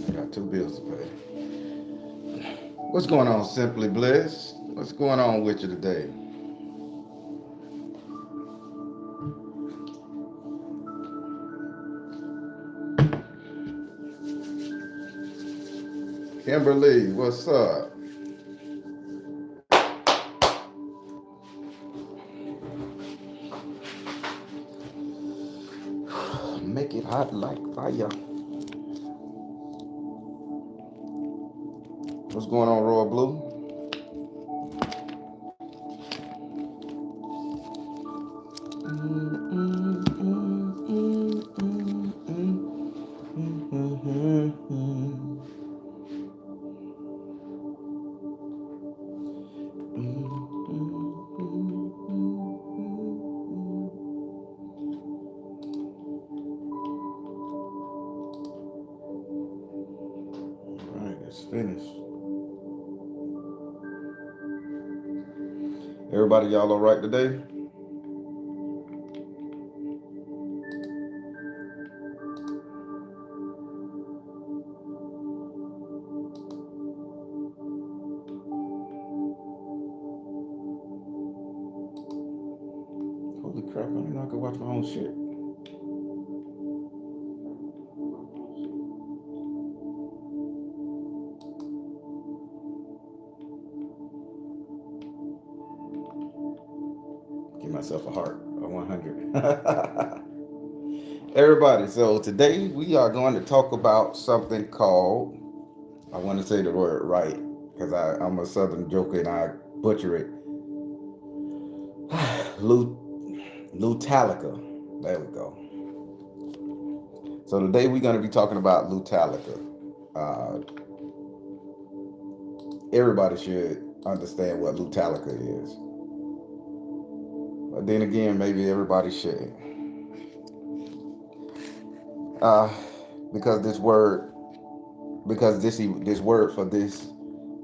I got two bills to pay. What's going on, Simply Bliss? What's going on with you today? Kimberly, what's up? Make it hot like fire. What's going on, Royal Blue? All right, it's finished. Everybody, y'all all right today? Holy crap, I didn't know I could watch my own shit. Give myself a heart, a 100. Everybody, so today we are going to talk about something called, I want to say the word right, because I'm a southern joker and I butcher it. Lutalica. There we go. So today we're going to be talking about Lutalica. Uh, Everybody should understand what Lutalica is. But then again, maybe everybody shouldn't. Uh, because this word for this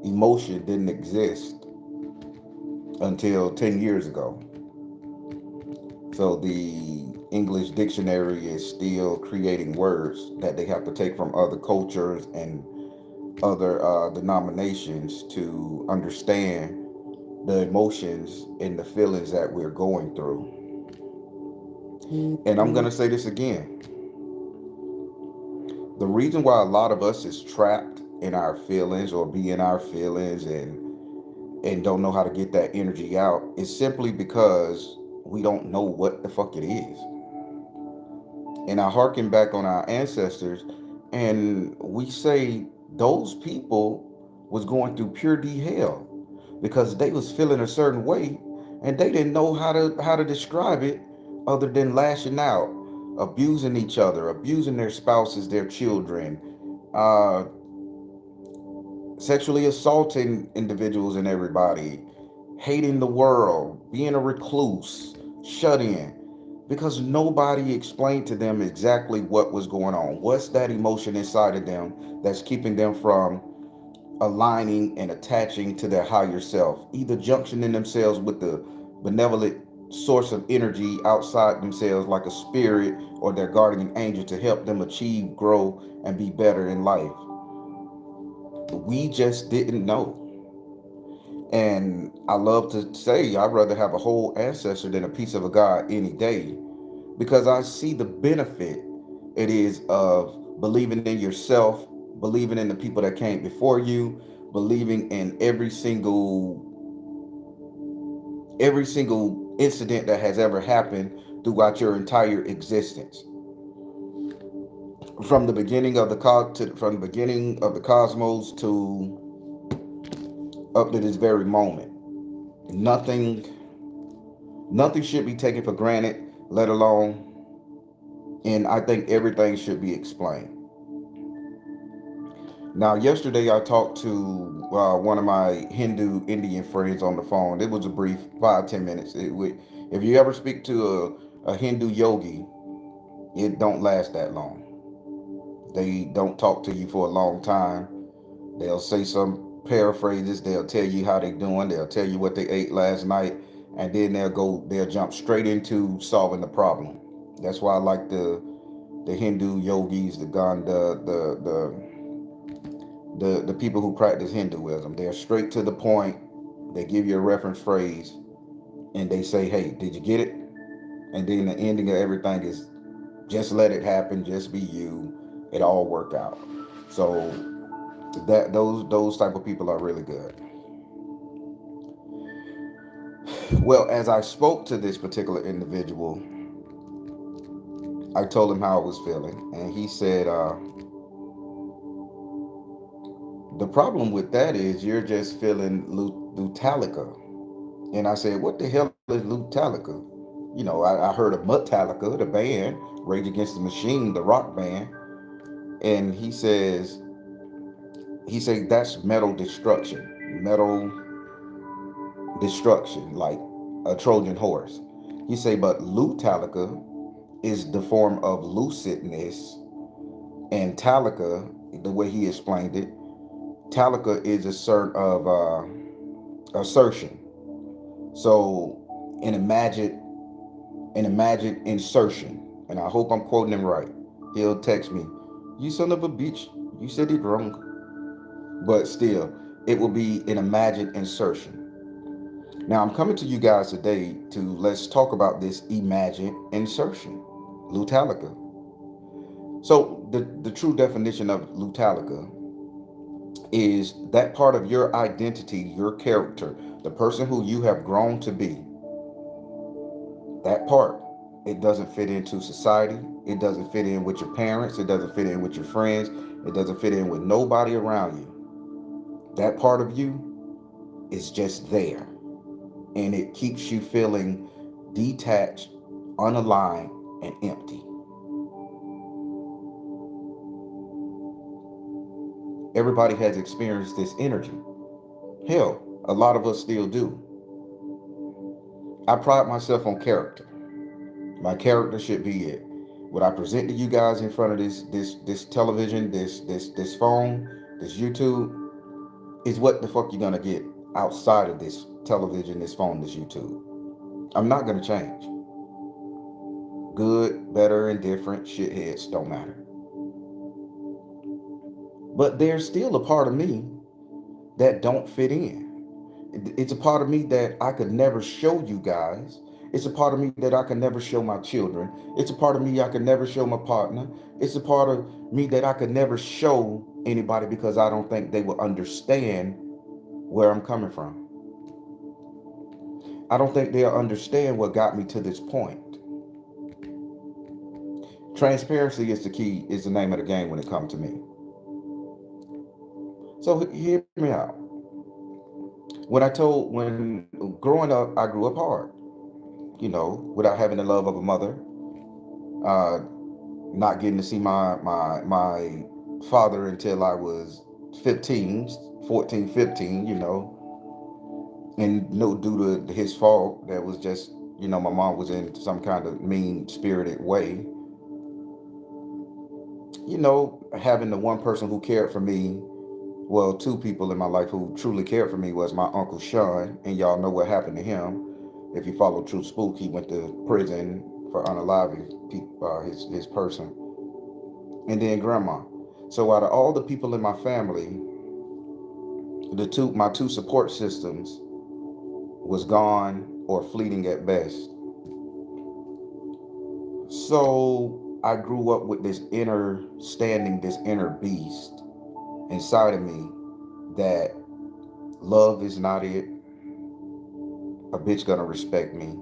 emotion didn't exist until 10 years ago. So the English dictionary is still creating words that they have to take from other cultures and other denominations to understand the emotions and the feelings that we're going through. And I'm going to say this again. The reason why a lot of us is trapped in our feelings or be in our feelings and don't know how to get that energy out is simply because we don't know what the fuck it is. And I harken back on our ancestors and we say those people was going through pure D hell because they was feeling a certain way and they didn't know how to describe it other than lashing out, abusing each other, abusing their spouses, their children, uh, sexually assaulting individuals and everybody, hating the world, being a recluse, shut in, because nobody explained to them exactly what was going on. What's that emotion inside of them that's keeping them from aligning and attaching to their higher self, either junctioning themselves with the benevolent source of energy outside themselves, like a spirit or their guardian angel, to help them achieve, grow, and be better in life. We just didn't know. And I love to say I'd rather have a whole ancestor than a piece of a God any day because I see the benefit it is of believing in yourself, believing in the people that came before you, believing in every single incident that has ever happened throughout your entire existence. From the beginning of from the beginning of the cosmos to up to this very moment. Nothing nothing should be taken for granted, let alone, and I think everything should be explained. Now, yesterday I talked to one of my Hindu Indian friends on the phone. It was a brief 5-10 minutes. If you ever speak to a Hindu yogi, it don't last that long. They don't talk to you for a long time. They'll say some paraphrases. They'll tell you how they doing. They'll tell you what they ate last night, and then they'll jump straight into solving the problem. That's why I like the Hindu yogis, the Ganda, the people who practice Hinduism. They're straight to the point. They give you a reference phrase, and they say, "Hey, did you get it?" And then the ending of everything is just let it happen, just be you. It all work out. So those type of people are really good. Well, as I spoke to this particular individual, I told him how I was feeling, and he said, "The problem with that is you're just feeling Lutalica." And I said, "What the hell is Lutalica?" I heard of Metallica, the band, Rage Against the Machine, the rock band, and he said that's metal destruction, like a Trojan horse. He say, but Lutalica is the form of lucidness, and Talica, the way he explained it, Talica is a sort of assertion. So an imagined insertion, and I hope I'm quoting him right. He'll text me, "You son of a bitch, you said it wrong," but still, it will be an imagined insertion. Now I'm coming to you guys today to let's talk about this imagined insertion, Lutalica. So the true definition of Lutalica is that part of your identity, your character, the person who you have grown to be. That part, it doesn't fit into society. It doesn't fit in with your parents. It doesn't fit in with your friends. It doesn't fit in with nobody around you. That part of you is just there. And it keeps you feeling detached, unaligned, and empty. Everybody has experienced this energy. Hell, a lot of us still do. I pride myself on character. My character should be it. What I present to you guys in front of this television, this phone, this YouTube, is what the fuck you're gonna get outside of this television, this phone, this YouTube. I'm not gonna change. Good, better, indifferent, shitheads, don't matter. But there's still a part of me that don't fit in. It's a part of me that I could never show you guys. It's a part of me that I could never show my children. It's a part of me I could never show my partner. It's a part of me that I could never show anybody because I don't think they will understand where I'm coming from. I don't think they'll understand what got me to this point. Transparency is the key, is the name of the game when it comes to me. So hear me out. When growing up, I grew up hard, without having the love of a mother, uh, not getting to see my father until I was 15, 14, 15, and no due to his fault. That was just, my mom was in some kind of mean spirited way. Having the one person who cared for me, well, two people in my life who truly cared for me was my Uncle Sean, and y'all know what happened to him. If you follow True Spook, he went to prison for unaliving his person, and then Grandma. So out of all the people in my family, my two support systems was gone or fleeting at best. So I grew up with this inner standing, this inner beast inside of me that love is not it. A bitch gonna respect me.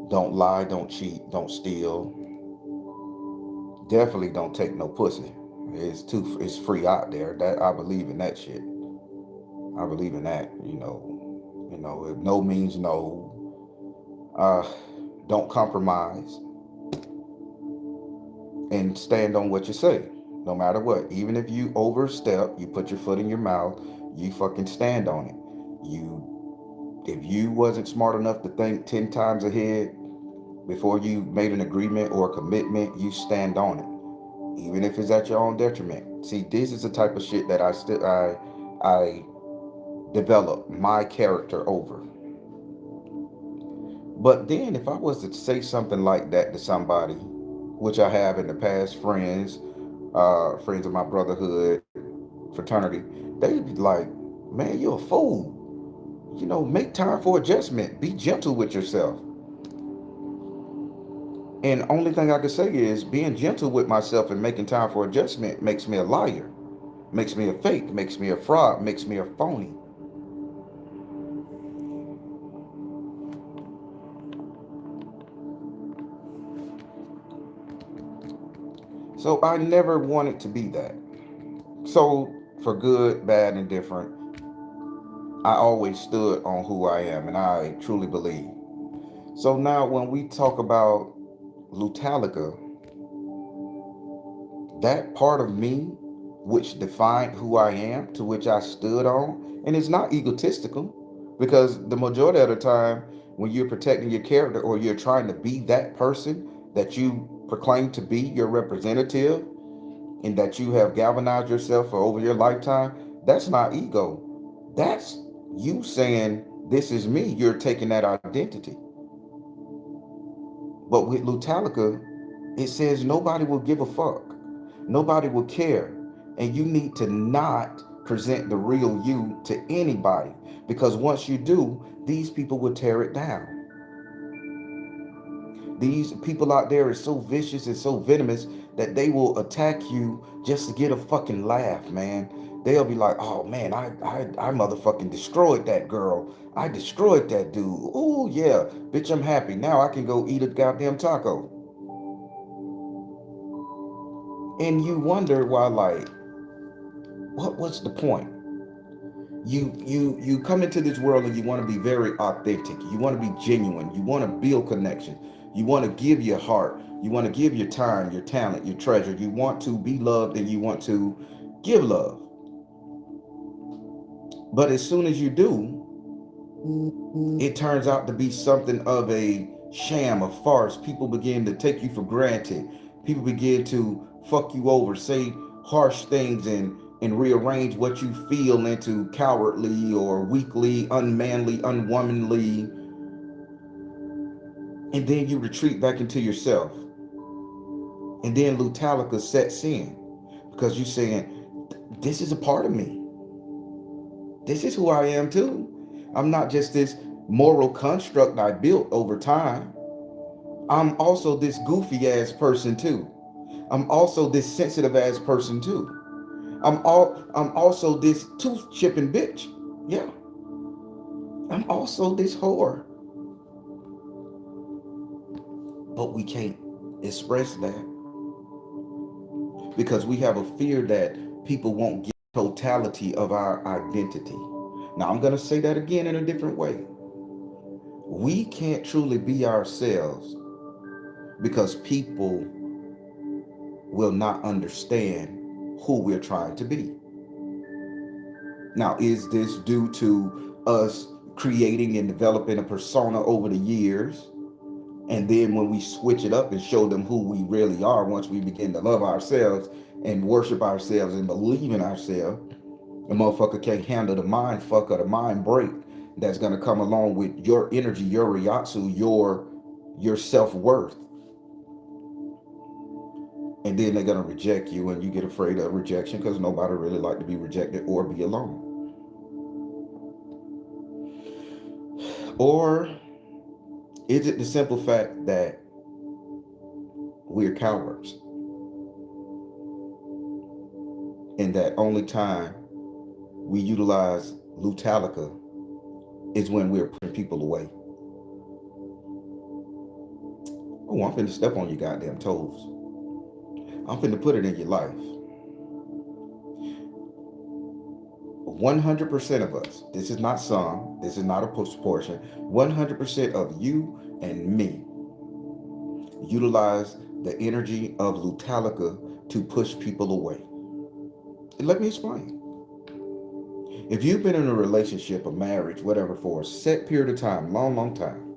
Don't lie, don't cheat, don't steal. Definitely don't take no pussy. It's free out there. That I believe in that shit. I believe in that. If no means no. Don't compromise. and stand on what you say, no matter what. Even if you overstep, you put your foot in your mouth, you fucking stand on it. If you wasn't smart enough to think 10 times ahead before you made an agreement or a commitment, you stand on it, even if it's at your own detriment. See, this is the type of shit that I develop my character over. But then if I was to say something like that to somebody, which I have in the past, friends of my brotherhood, fraternity, they'd be like, man, you're a fool. Make time for adjustment. Be gentle with yourself. And the only thing I can say is being gentle with myself and making time for adjustment makes me a liar, makes me a fake, makes me a fraud, makes me a phony. So I never wanted to be that. So for good, bad, and different, I always stood on who I am and I truly believe. So now when we talk about Lutalica, that part of me which defined who I am, to which I stood on, and it's not egotistical, because the majority of the time when you're protecting your character or you're trying to be that person that you proclaim to be, your representative, and that you have galvanized yourself for over your lifetime, that's not ego. That's you saying, this is me. You're taking that identity. But with Lutalica, it says nobody will give a fuck. Nobody will care. And you need to not present the real you to anybody. Because once you do, these people will tear it down. These people out there are so vicious and so venomous that they will attack you just to get a fucking laugh, man. They'll be like, oh man, I motherfucking destroyed that girl. I destroyed that dude. Oh yeah, bitch, I'm happy. Now I can go eat a goddamn taco. And you wonder why, like, what's the point? You come into this world and you want to be very authentic. You want to be genuine. You want to build connections. You want to give your heart. You want to give your time, your talent, your treasure. You want to be loved and you want to give love. But as soon as you do, it turns out to be something of a sham, a farce. People begin to take you for granted. People begin to fuck you over, say harsh things, and rearrange what you feel into cowardly or weakly, unmanly, unwomanly. And then you retreat back into yourself. And then Lutalica sets in because you're saying, this is a part of me. This is who I am too. I'm not just this moral construct I built over time. I'm also this goofy ass person too. I'm also this sensitive ass person too. I'm also this tooth chipping bitch. Yeah. I'm also this whore. But we can't express that because we have a fear that people won't get totality of our identity. Now I'm gonna say that again in a different way. We can't truly be ourselves because people will not understand who we're trying to be. Now, is this due to us creating and developing a persona over the years? And then when we switch it up and show them who we really are, once we begin to love ourselves and worship ourselves and believe in ourselves, the motherfucker can't handle the mind fuck or the mind break that's gonna come along with your energy, your ryatsu, your self-worth. And then they're gonna reject you and you get afraid of rejection because nobody really like to be rejected or be alone. Or is it the simple fact that we're cowards and that only time we utilize Lutalica is when we're pushing people away? Oh, I'm finna step on your goddamn toes. I'm finna put it in your life. 100% of us, this is not some, this is not a proportion, 100% of you and me utilize the energy of Lutalica to push people away. Let me explain. If you've been in a relationship, a marriage, whatever, for a set period of time, long, long time,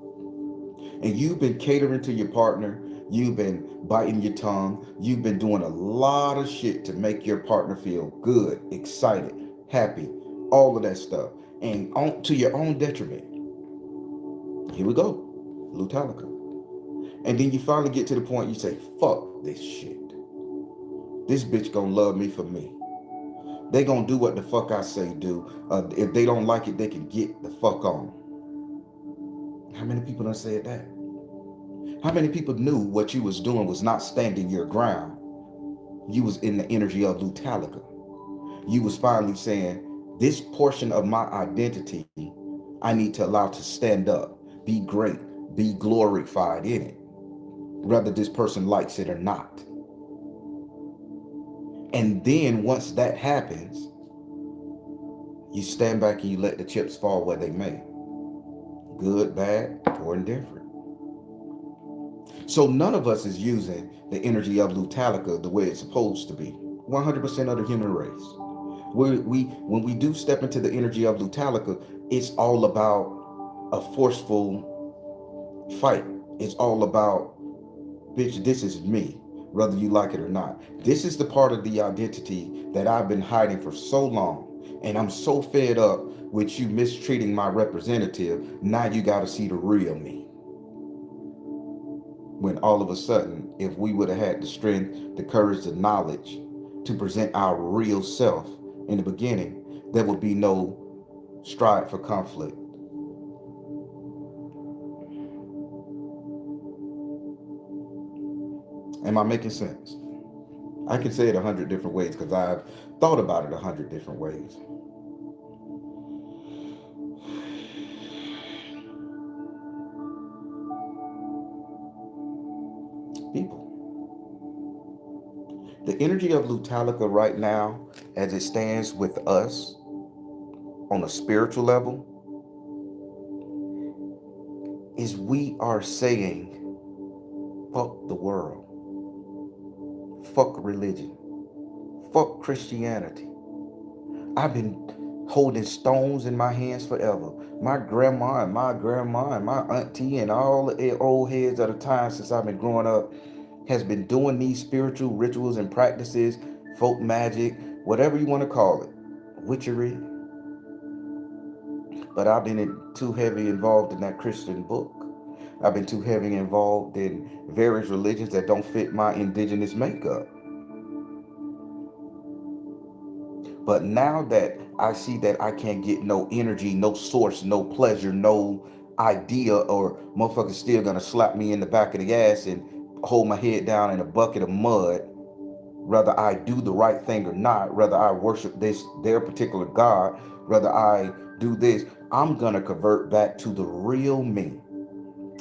and you've been catering to your partner, you've been biting your tongue, you've been doing a lot of shit to make your partner feel good, excited, happy, all of that stuff, and to your own detriment. Here we go, Lutalica. And then you finally get to the point you say, fuck this shit. This bitch gonna love me for me. They gonna do what the fuck I say do. If they don't like it, they can get the fuck on. How many people done said that? How many people knew what you was doing was not standing your ground? You was in the energy of Lutalica. You was finally saying, this portion of my identity, I need to allow to stand up, be great, be glorified in it, whether this person likes it or not. And then once that happens, you stand back and you let the chips fall where they may. Good, bad, or indifferent. So none of us is using the energy of Lutalica the way it's supposed to be. 100% of the human race. When we do step into the energy of Lutalica, it's all about a forceful fight. It's all about, bitch, this is me, whether you like it or not. This is the part of the identity that I've been hiding for so long. And I'm so fed up with you mistreating my representative. Now you got to see the real me. When all of a sudden, if we would have had the strength, the courage, the knowledge to present our real self in the beginning, there would be no strive for conflict. Am I making sense? I can say it 100 different ways because I've thought about it 100 different ways. People, the energy of Lutalica right now, as it stands with us on a spiritual level, is we are saying, fuck the world, fuck religion, fuck Christianity. I've been holding stones in my hands forever. My grandma and my auntie and all the old heads of the time since I've been growing up has been doing these spiritual rituals and practices, folk magic, whatever you want to call it, witchery. But I've been too heavy involved in that Christian book. I've been too heavy involved in various religions that don't fit my indigenous makeup. But now that I see that I can't get no energy, no source, no pleasure, no idea, or motherfuckers still gonna slap me in the back of the ass and hold my head down in a bucket of mud, whether I do the right thing or not, whether I worship their particular God, whether I do this, I'm gonna convert back to the real me.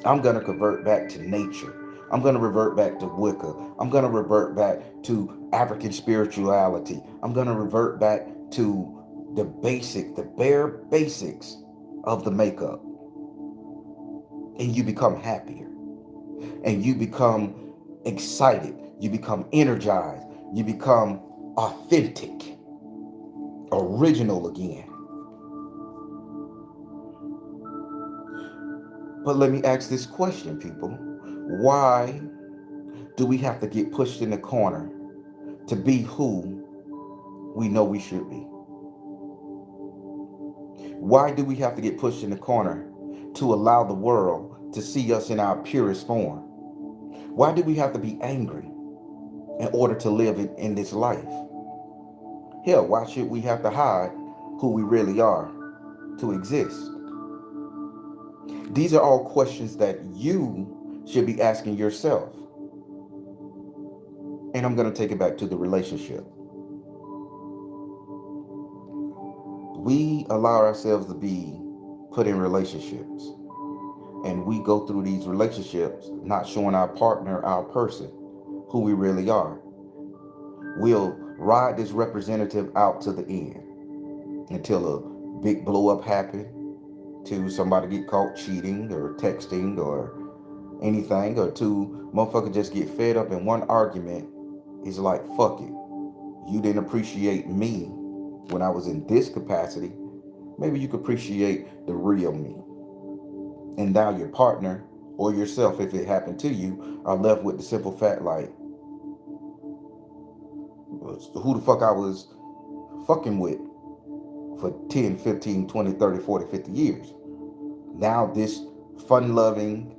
I'm going to convert back to nature. I'm going to revert back to Wicca. I'm going to revert back to African spirituality. I'm going to revert back to the bare basics of the makeup. And you become happier. And you become excited. You become energized. You become authentic, original again. But let me ask this question, people. Why do we have to get pushed in the corner to be who we know we should be? Why do we have to get pushed in the corner to allow the world to see us in our purest form? Why do we have to be angry in order to live in this life? Hell, why should we have to hide who we really are to exist? These are all questions that you should be asking yourself. And I'm going to take it back to the relationship. We allow ourselves to be put in relationships, and we go through these relationships not showing our partner, our person, who we really are. We'll ride this representative out to the end until a big blow up happens, to somebody get caught cheating or texting or anything, or two, motherfucker just get fed up in one argument. It's like, fuck it. You didn't appreciate me when I was in this capacity. Maybe you could appreciate the real me. And now your partner or yourself, if it happened to you, are left with the simple fact like, who the fuck I was fucking with for 10, 15, 20, 30, 40, 50 years. Now this fun-loving,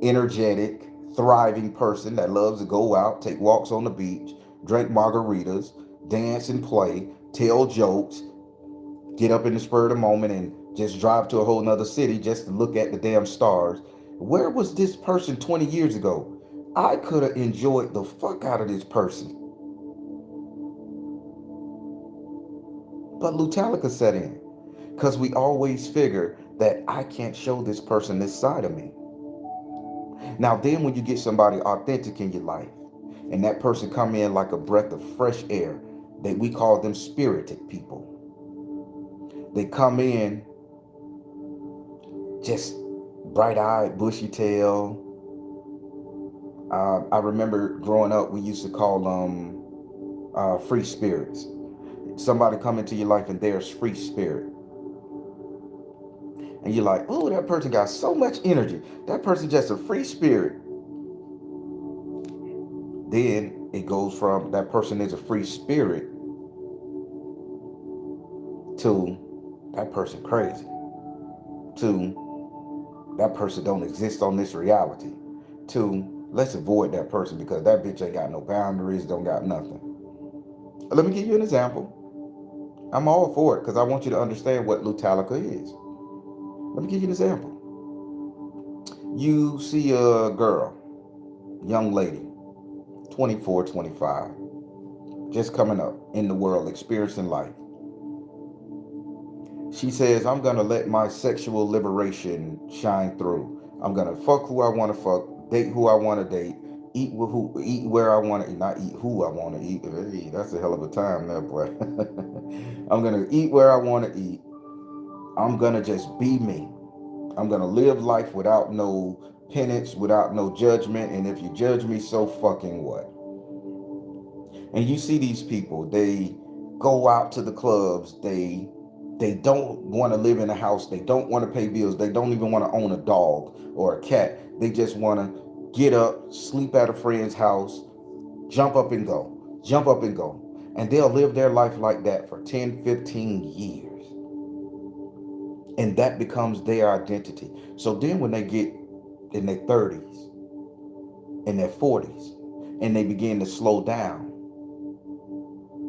energetic, thriving person that loves to go out, take walks on the beach, drink margaritas, dance and play, tell jokes, get up in the spur of the moment and just drive to a whole nother city just to look at the damn stars. Where was this person 20 years ago? I could have enjoyed the fuck out of this person. But Lutalica set in. Because we always figure that I can't show this person this side of me. Now then when you get somebody authentic in your life, and that person come in like a breath of fresh air, that we call them spirited people. They come in just bright-eyed, bushy-tail. I remember growing up, we used to call them free spirits. Somebody come into your life and there's free spirit. And you're like, oh, that person got so much energy. That person just a free spirit. Then it goes from that person is a free spirit to that person crazy, to that person don't exist on this reality, to let's avoid that person because that bitch ain't got no boundaries, don't got nothing. Let me give you an example. I'm all for it because I want you to understand what Lutalica is. Let me give you an example. You see a girl, young lady, 24, 25, just coming up in the world, experiencing life. She says, I'm going to let my sexual liberation shine through. I'm going to fuck who I want to fuck, date who I want to date, eat where I want to eat, not eat who I want to eat. Hey, that's a hell of a time there, boy. I'm going to eat where I want to eat. I'm going to just be me. I'm going to live life without no penance, without no judgment. And if you judge me, so fucking what? And you see these people, they go out to the clubs, they don't want to live in a house, they don't want to pay bills, they don't even want to own a dog or a cat. They just want to get up, sleep at a friend's house, jump up and go, jump up and go. And they'll live their life like that for 10, 15 years. And that becomes their identity. So then when they get in their 30s, in their 40s, and they begin to slow down,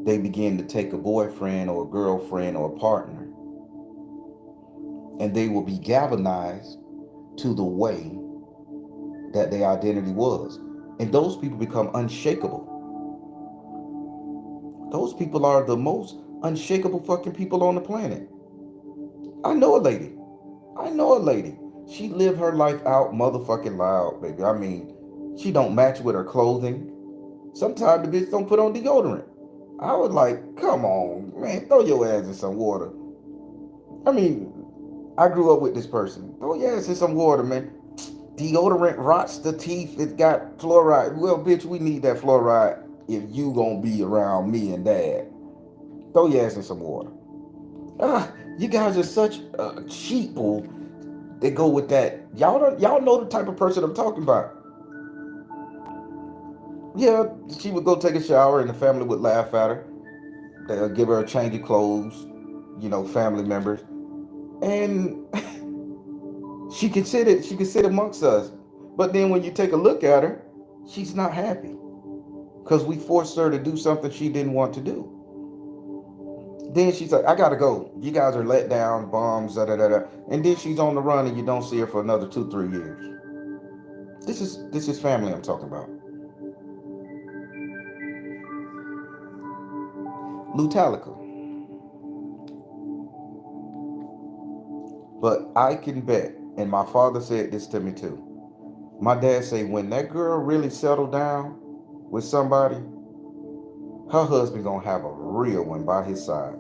they begin to take a boyfriend or a girlfriend or a partner, and they will be galvanized to the way that their identity was. And those people become unshakable. Those people are the most unshakable fucking people on the planet. I know a lady. I know a lady. She lived her life out motherfucking loud, baby. I mean, she don't match with her clothing. Sometimes the bitch don't put on deodorant. I was like, come on, man, throw your ass in some water. I mean, I grew up with this person. Throw your ass in some water, man. Deodorant rots the teeth. It got fluoride. Well, bitch, we need that fluoride if you gonna be around me and dad. Throw your ass in some water. You guys are such sheeple. They go with that. Y'all know the type of person I'm talking about. Yeah, she would go take a shower and the family would laugh at her. They'll give her a change of clothes, family members. And she could sit amongst us. But then when you take a look at her, she's not happy. Because we forced her to do something she didn't want to do. Then she's like, I gotta go. You guys are let down, bombs, da da da da. And then she's on the run and you don't see her for another 2, 3 years. This is family I'm talking about. Lutalica. But I can bet, and my father said this to me too. My dad say when that girl really settle down with somebody, her husband gonna have a real one by his side.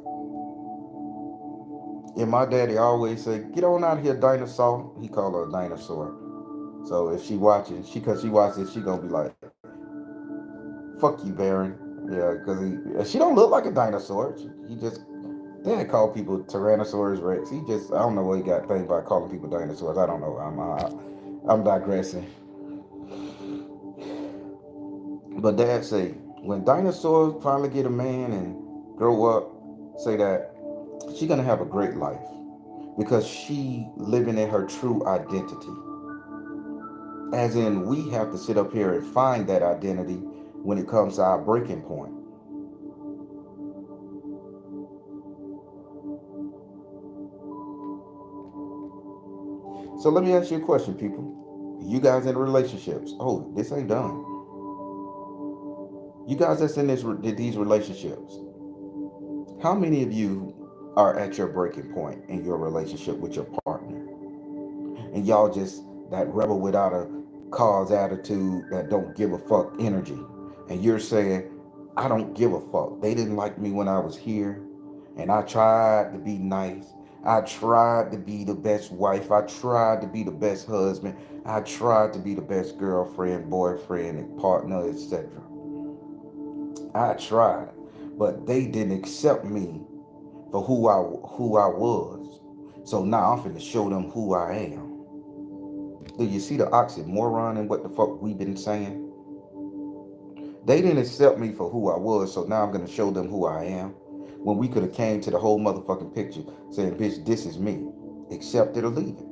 And my daddy always say, get on out of here, dinosaur. He called her a dinosaur. So if she watching, cause she watches, she gonna be like, "Fuck you, Baron." Yeah, cause she don't look like a dinosaur. He just they had called people Tyrannosaurus Rex. He just I don't know what he got thing by calling people dinosaurs. I don't know. I'm digressing. But Dad say when dinosaurs finally get a man and grow up, say that she gonna have a great life because she living in her true identity. As in, we have to sit up here and find that identity when it comes to our breaking point. So let me ask you a question, people. You guys in relationships? Oh, this ain't done. You guys that's in these relationships. How many of you are at your breaking point in your relationship with your partner? And y'all just that rebel without a cause attitude, that don't give a fuck energy. And you're saying, I don't give a fuck. They didn't like me when I was here. And I tried to be nice. I tried to be the best wife. I tried to be the best husband. I tried to be the best girlfriend, boyfriend, and partner, etc. I tried. But they didn't accept me for who I was. So now I'm finna show them who I am. Do you see the oxymoron in what the fuck we been saying? They didn't accept me for who I was, so now I'm gonna show them who I am. When we could have came to the whole motherfucking picture saying, bitch, this is me. Accept it or leave it.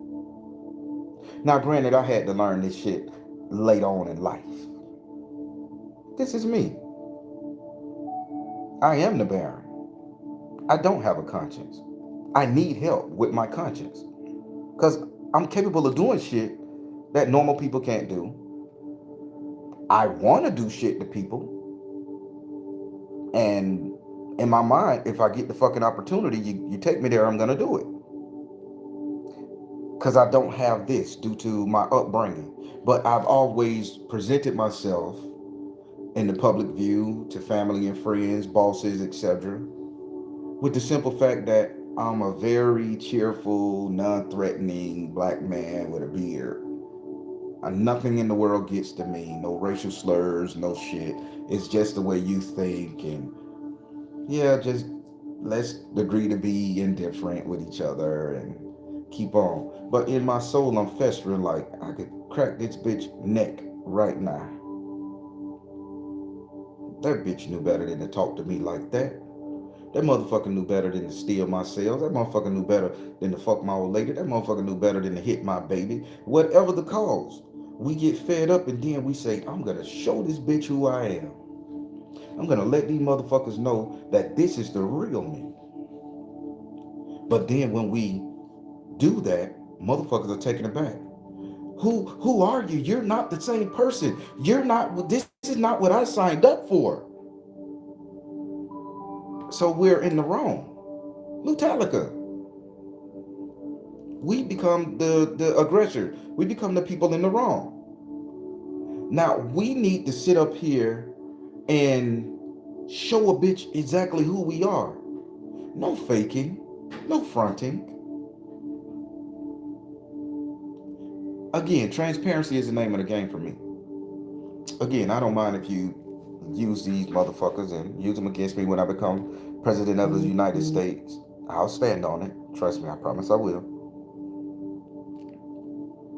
Now, granted, I had to learn this shit later on in life. This is me. I am the Baron. I don't have a conscience. I need help with my conscience. Because I'm capable of doing shit that normal people can't do. I want to do shit to people. And in my mind, if I get the fucking opportunity, you take me there, I'm going to do it. Because I don't have this due to my upbringing. But I've always presented myself in the public view to family and friends, bosses, etc., with the simple fact that I'm a very cheerful, non-threatening black man with a beard. Nothing in the world gets to me. No racial slurs, no shit. It's just the way you think, and yeah, just let's agree to be indifferent with each other and keep on. But in my soul, I'm festering like I could crack this bitch neck right now. That bitch knew better than to talk to me like that. That motherfucker knew better than to steal my sales. That motherfucker knew better than to fuck my old lady. That motherfucker knew better than to hit my baby. Whatever the cause. We get fed up and then we say, I'm gonna show this bitch who I am. I'm gonna let these motherfuckers know that this is the real me. But then when we do that, motherfuckers are taken aback. Who are you? You're not the same person. You're not this is not what I signed up for. So we're in the wrong. Lutalica. We become the aggressor. We become the people in the wrong. Now we need to sit up here and show a bitch exactly who we are. No faking, no fronting. Again, transparency is the name of the game for me. Again, I don't mind if you use these motherfuckers and use them against me when I become president of the United States. I'll stand on it. Trust me, I promise I will.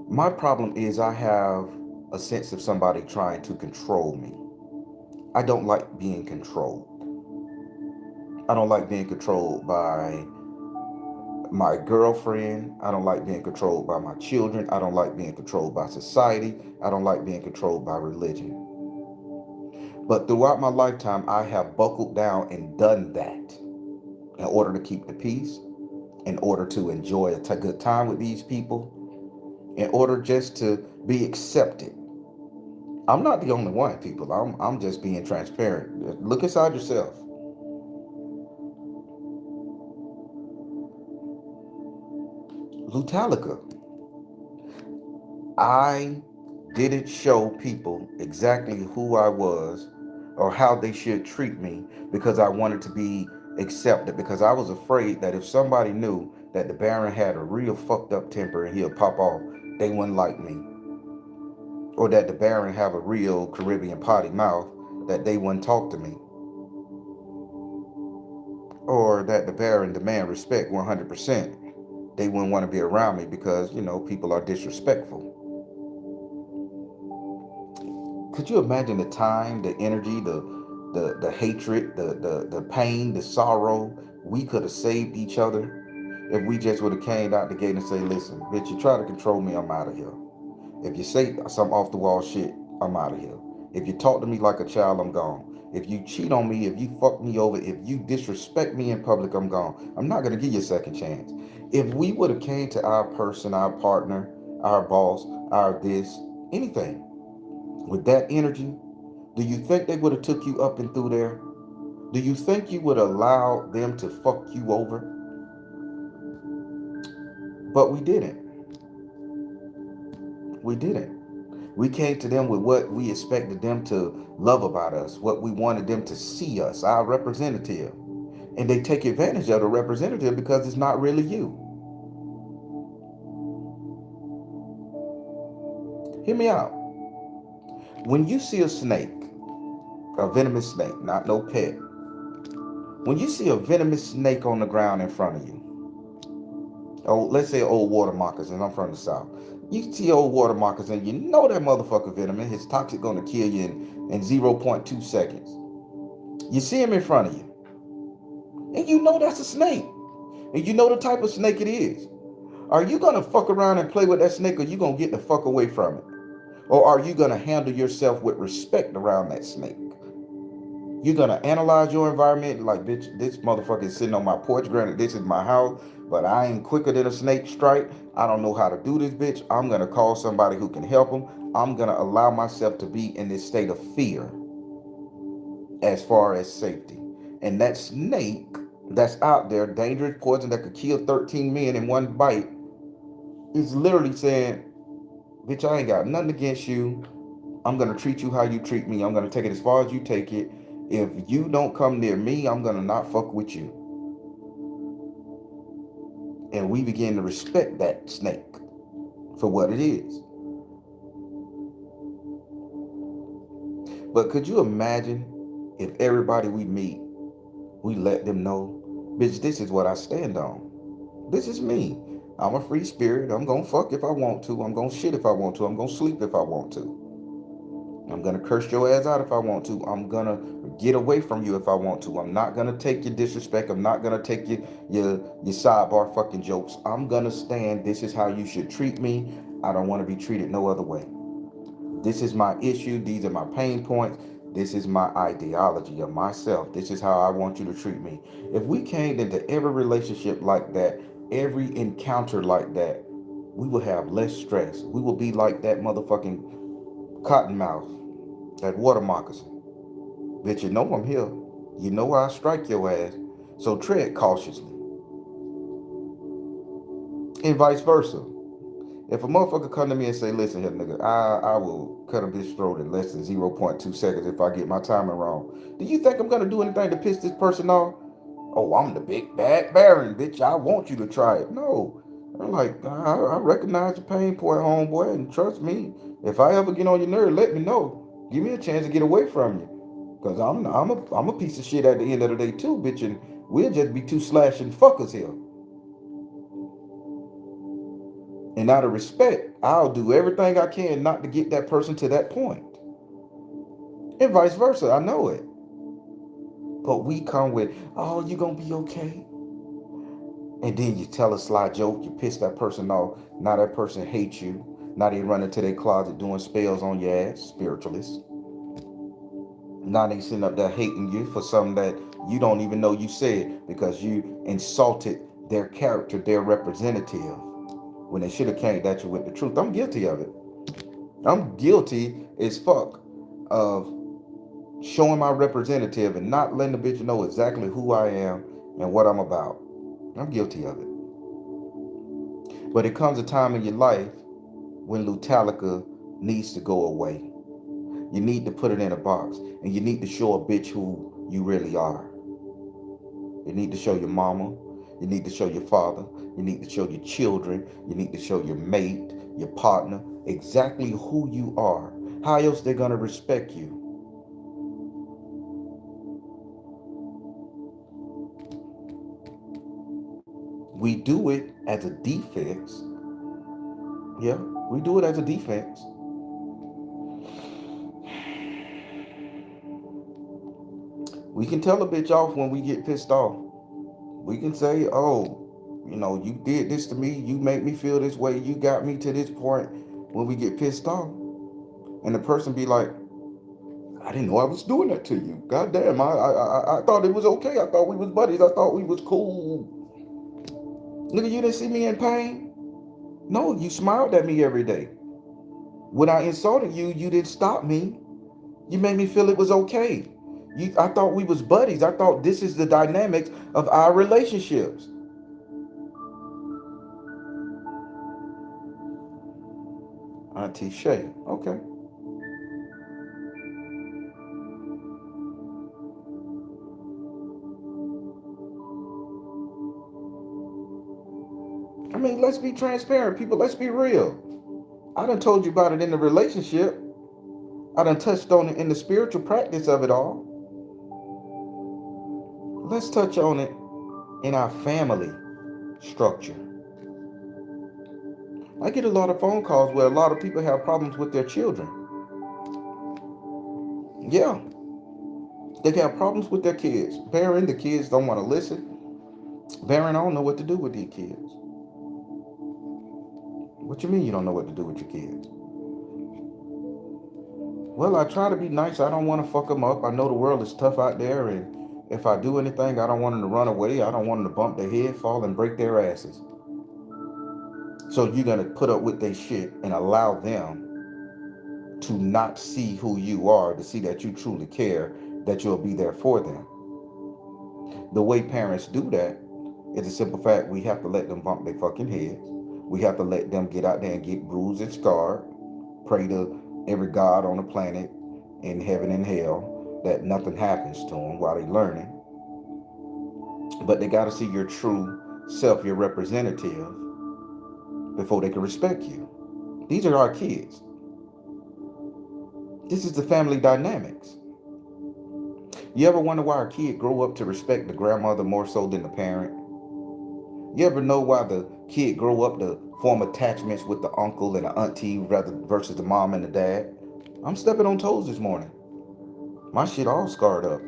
My problem is I have a sense of somebody trying to control me. I don't like being controlled. I don't like being controlled by my girlfriend. I don't like being controlled by my children. I don't like being controlled by society. I don't like being controlled by religion. But throughout my lifetime, I have buckled down and done that in order to keep the peace, in order to enjoy a good time with these people, in order just to be accepted. I'm not the only one, people. I'm just being transparent. Look inside yourself. Lutalica. I didn't show people exactly who I was or how they should treat me because I wanted to be accepted, because I was afraid that if somebody knew that the Baron had a real fucked up temper and he'll pop off, they wouldn't like me. or that the Baron have a real Caribbean potty mouth that they wouldn't talk to me, or that the Baron demand respect 100%. They wouldn't want to be around me because people are disrespectful. Could you imagine the time, the energy, the hatred, the pain, the sorrow we could have saved each other if we just would have came out the gate and say, listen, bitch, you try to control me, I'm out of here. If you say some off the wall shit, I'm out of here. If you talk to me like a child, I'm gone. If you cheat on me, if you fuck me over, if you disrespect me in public, I'm gone. I'm not gonna give you a second chance. If we would have came to our person, our partner, our boss, our this, anything, with that energy, do you think they would have took you up and through there? Do you think you would allow them to fuck you over? But we didn't. We didn't. We came to them with what we expected them to love about us, what we wanted them to see us, our representative. And they take advantage of the representative because it's not really you. Hear me out. When you see a snake, a venomous snake, not no pet, when you see a venomous snake on the ground in front of you, oh, let's say old water moccasin, I'm from the South. You see old water moccasin, you know that motherfucker venomous, his toxic gonna kill you in 0.2 seconds. You see him in front of you, and you know that's a snake, and you know the type of snake it is. Are you gonna fuck around and play with that snake, or you gonna get the fuck away from it? Or are you gonna handle yourself with respect around that snake? You're gonna analyze your environment like, bitch, this motherfucker is sitting on my porch. Granted, this is my house, but I ain't quicker than a snake strike. I don't know how to do this, bitch. I'm gonna call somebody who can help him. I'm gonna allow myself to be in this state of fear as far as safety. And that snake that's out there, dangerous poison that could kill 13 men in one bite, is literally saying, bitch, I ain't got nothing against you. I'm gonna treat you how you treat me. I'm gonna take it as far as you take it. If you don't come near me, I'm gonna not fuck with you. And we begin to respect that snake for what it is. But could you imagine if everybody we meet, we let them know, bitch, this is what I stand on. This is me. I'm a free spirit. I'm gonna fuck if I want to. I'm gonna shit if I want to. I'm gonna sleep if I want to. I'm gonna curse your ass out if I want to. I'm gonna get away from you if I want to. I'm not gonna take your disrespect. I'm not gonna take your sidebar fucking jokes. I'm gonna stand. This is how you should treat me. I don't want to be treated no other way. This is my issue. These are my pain points. This is my ideology of myself. This is how I want you to treat me. If we came into every relationship like that, every encounter like that, we would have less stress. We will be like that motherfucking cottonmouth, that water moccasin. Bitch, you know I'm here. You know I'll strike your ass. So tread cautiously. And vice versa. If a motherfucker come to me and say, listen here, nigga, I will cut a bitch throat in less than 0.2 seconds if I get my timing wrong. Do you think I'm gonna do anything to piss this person off? Oh, I'm the big bad baron, bitch. I want you to try it. No. I'm like, I recognize your pain point, homeboy, and trust me, if I ever get on your nerve, let me know. Give me a chance to get away from you. Cause I'm a piece of shit at the end of the day too, bitch, and we'll just be two slashing fuckers here. And out of respect, I'll do everything I can not to get that person to that point. And vice versa, I know it. But we come with, oh, you gonna be okay. And then you tell a sly joke, you piss that person off. Now that person hates you. Now they run into their closet doing spells on your ass, spiritualists. Now they sitting up there hating you for something that you don't even know you said because you insulted their character, their representative, when they should have came at you with the truth. I'm guilty of it. I'm guilty as fuck of showing my representative and not letting the bitch know exactly who I am and what I'm about. I'm guilty of it. But it comes a time in your life when Lutalica needs to go away. You need to put it in a box, and you need to show a bitch who you really are. You need to show your mama. You need to show your father. You need to show your children. You need to show your mate, your partner, exactly who you are. How else they gonna respect you? We do it as a defense. Yeah, we do it as a defense. We can tell a bitch off when we get pissed off. We can say, oh, you did this to me. You make me feel this way. You got me to this point when we get pissed off. And the person be like, I didn't know I was doing that to you. God damn, I thought it was okay. I thought we was buddies. I thought we was cool. Nigga, you didn't see me in pain? No, you smiled at me every day. When I insulted you, you didn't stop me. You made me feel it was okay. I thought we was buddies. I thought this is the dynamics of our relationships. Auntie Shay, okay. I mean, let's be transparent, people. Let's be real. I done told you about it in the relationship. I done touched on it in the spiritual practice of it all. Let's touch on it in our family structure. I get a lot of phone calls where a lot of people have problems with their children. Yeah, they have problems with their kids. Baron, the kids don't want to listen. Baron, I don't know what to do with these kids. What you mean you don't know what to do with your kids? Well, I try to be nice. I don't want to fuck them up. I know the world is tough out there, and if I do anything, I don't want them to run away. I don't want them to bump their head, fall, and break their asses. So you're going to put up with their shit and allow them to not see who you are, to see that you truly care, that you'll be there for them. The way parents do that is a simple fact. We have to let them bump their fucking heads. We have to let them get out there and get bruised and scarred. Pray to every God on the planet, in heaven and hell, that nothing happens to them while they're learning. But they got to see your true self, your representative, before they can respect you. These are our kids. This is the family dynamics. You ever wonder why a kid grow up to respect the grandmother more so than the parent? You ever know why the kid grow up to form attachments with the uncle and the auntie rather versus the mom and the dad? I'm stepping on toes this morning. My shit all scarred up.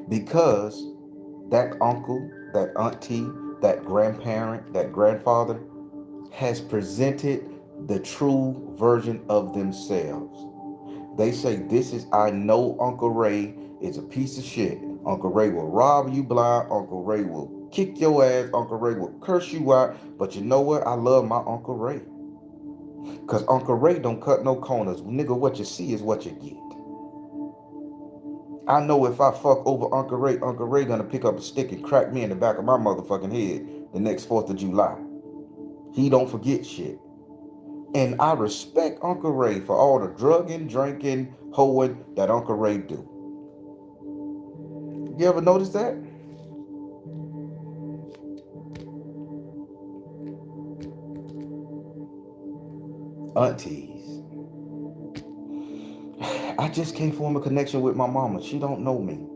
Because that uncle, that auntie, that grandparent, that grandfather has presented the true version of themselves. They say, this is, I know Uncle Ray is a piece of shit. Uncle Ray will rob you blind. Uncle Ray will kick your ass. Uncle Ray will curse you out. But you know what? I love my Uncle Ray. Because Uncle Ray don't cut no corners. Nigga, what you see is what you get. I know if I fuck over Uncle Ray gonna pick up a stick and crack me in the back of my motherfucking head the next 4th of July. He don't forget shit. And I respect Uncle Ray for all the drugging, drinking, hoeing that Uncle Ray do. You ever notice that? Aunties. I just can't form a connection with my mama. She don't know me.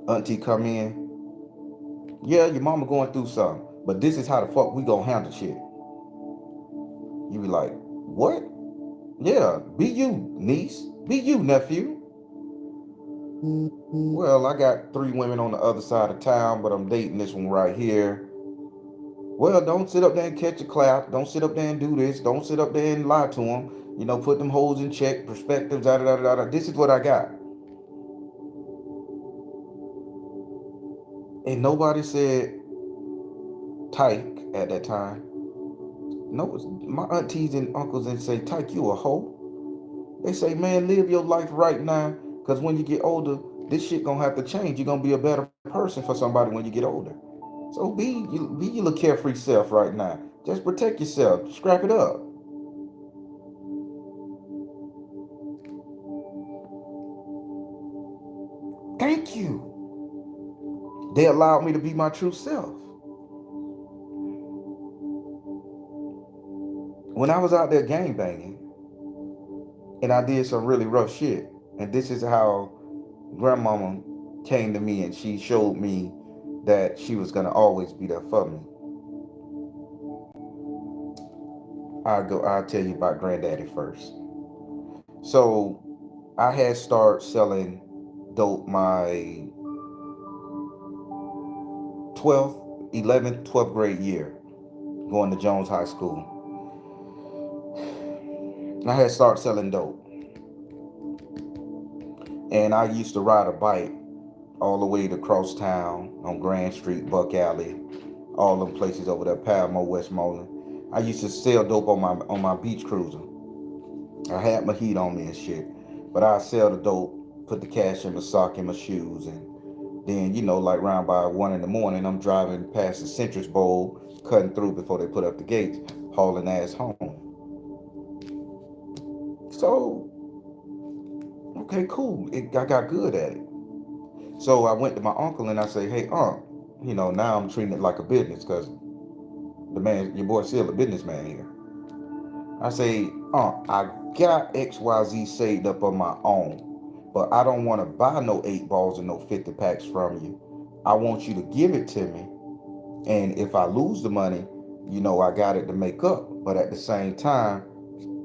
Auntie come in. Yeah, your mama going through something. But this is how the fuck we gonna handle shit. You be like, what? Yeah, be you, niece. Be you, nephew. Well, I got 3 women on the other side of town, but I'm dating this one right here. Well, don't sit up there and catch a clap. Don't sit up there and do this. Don't sit up there and lie to them. Put them hoes in check, perspectives, da da da da da. This is what I got. And nobody said Tyke at that time. No, my aunties and uncles didn't say, Tyke, you a hoe. They say, man, live your life right now, because when you get older, this shit gonna have to change. You're gonna be a better person for somebody when you get older. So be your little carefree self right now. Just protect yourself. Scrap it up. Thank you. They allowed me to be my true self. When I was out there gang banging and I did some really rough shit, and this is how grandmama came to me and she showed me that she was gonna always be there for me. I'll tell you about granddaddy first. So I had started selling dope my 12th, 11th, 12th grade year, going to Jones High School. I had started selling dope, and I used to ride a bike all the way to Crosstown on Grand Street, Buck Alley, all them places over there, Palmo, Westmoreland. I used to sell dope on my beach cruiser. I had my heat on me and shit, but I sell the dope, put the cash in my sock and my shoes, and then like round by 1 in the morning, I'm driving past the Citrus Bowl, cutting through before they put up the gates, hauling ass home. So okay, cool. I got good at it. So I went to my uncle and I say, hey, unc, now I'm treating it like a business because the man, your boy, still a businessman here. I say, I got XYZ saved up on my own, but I don't want to buy no 8 balls and no 50 packs from you. I want you to give it to me. And if I lose the money, I got it to make up. But at the same time,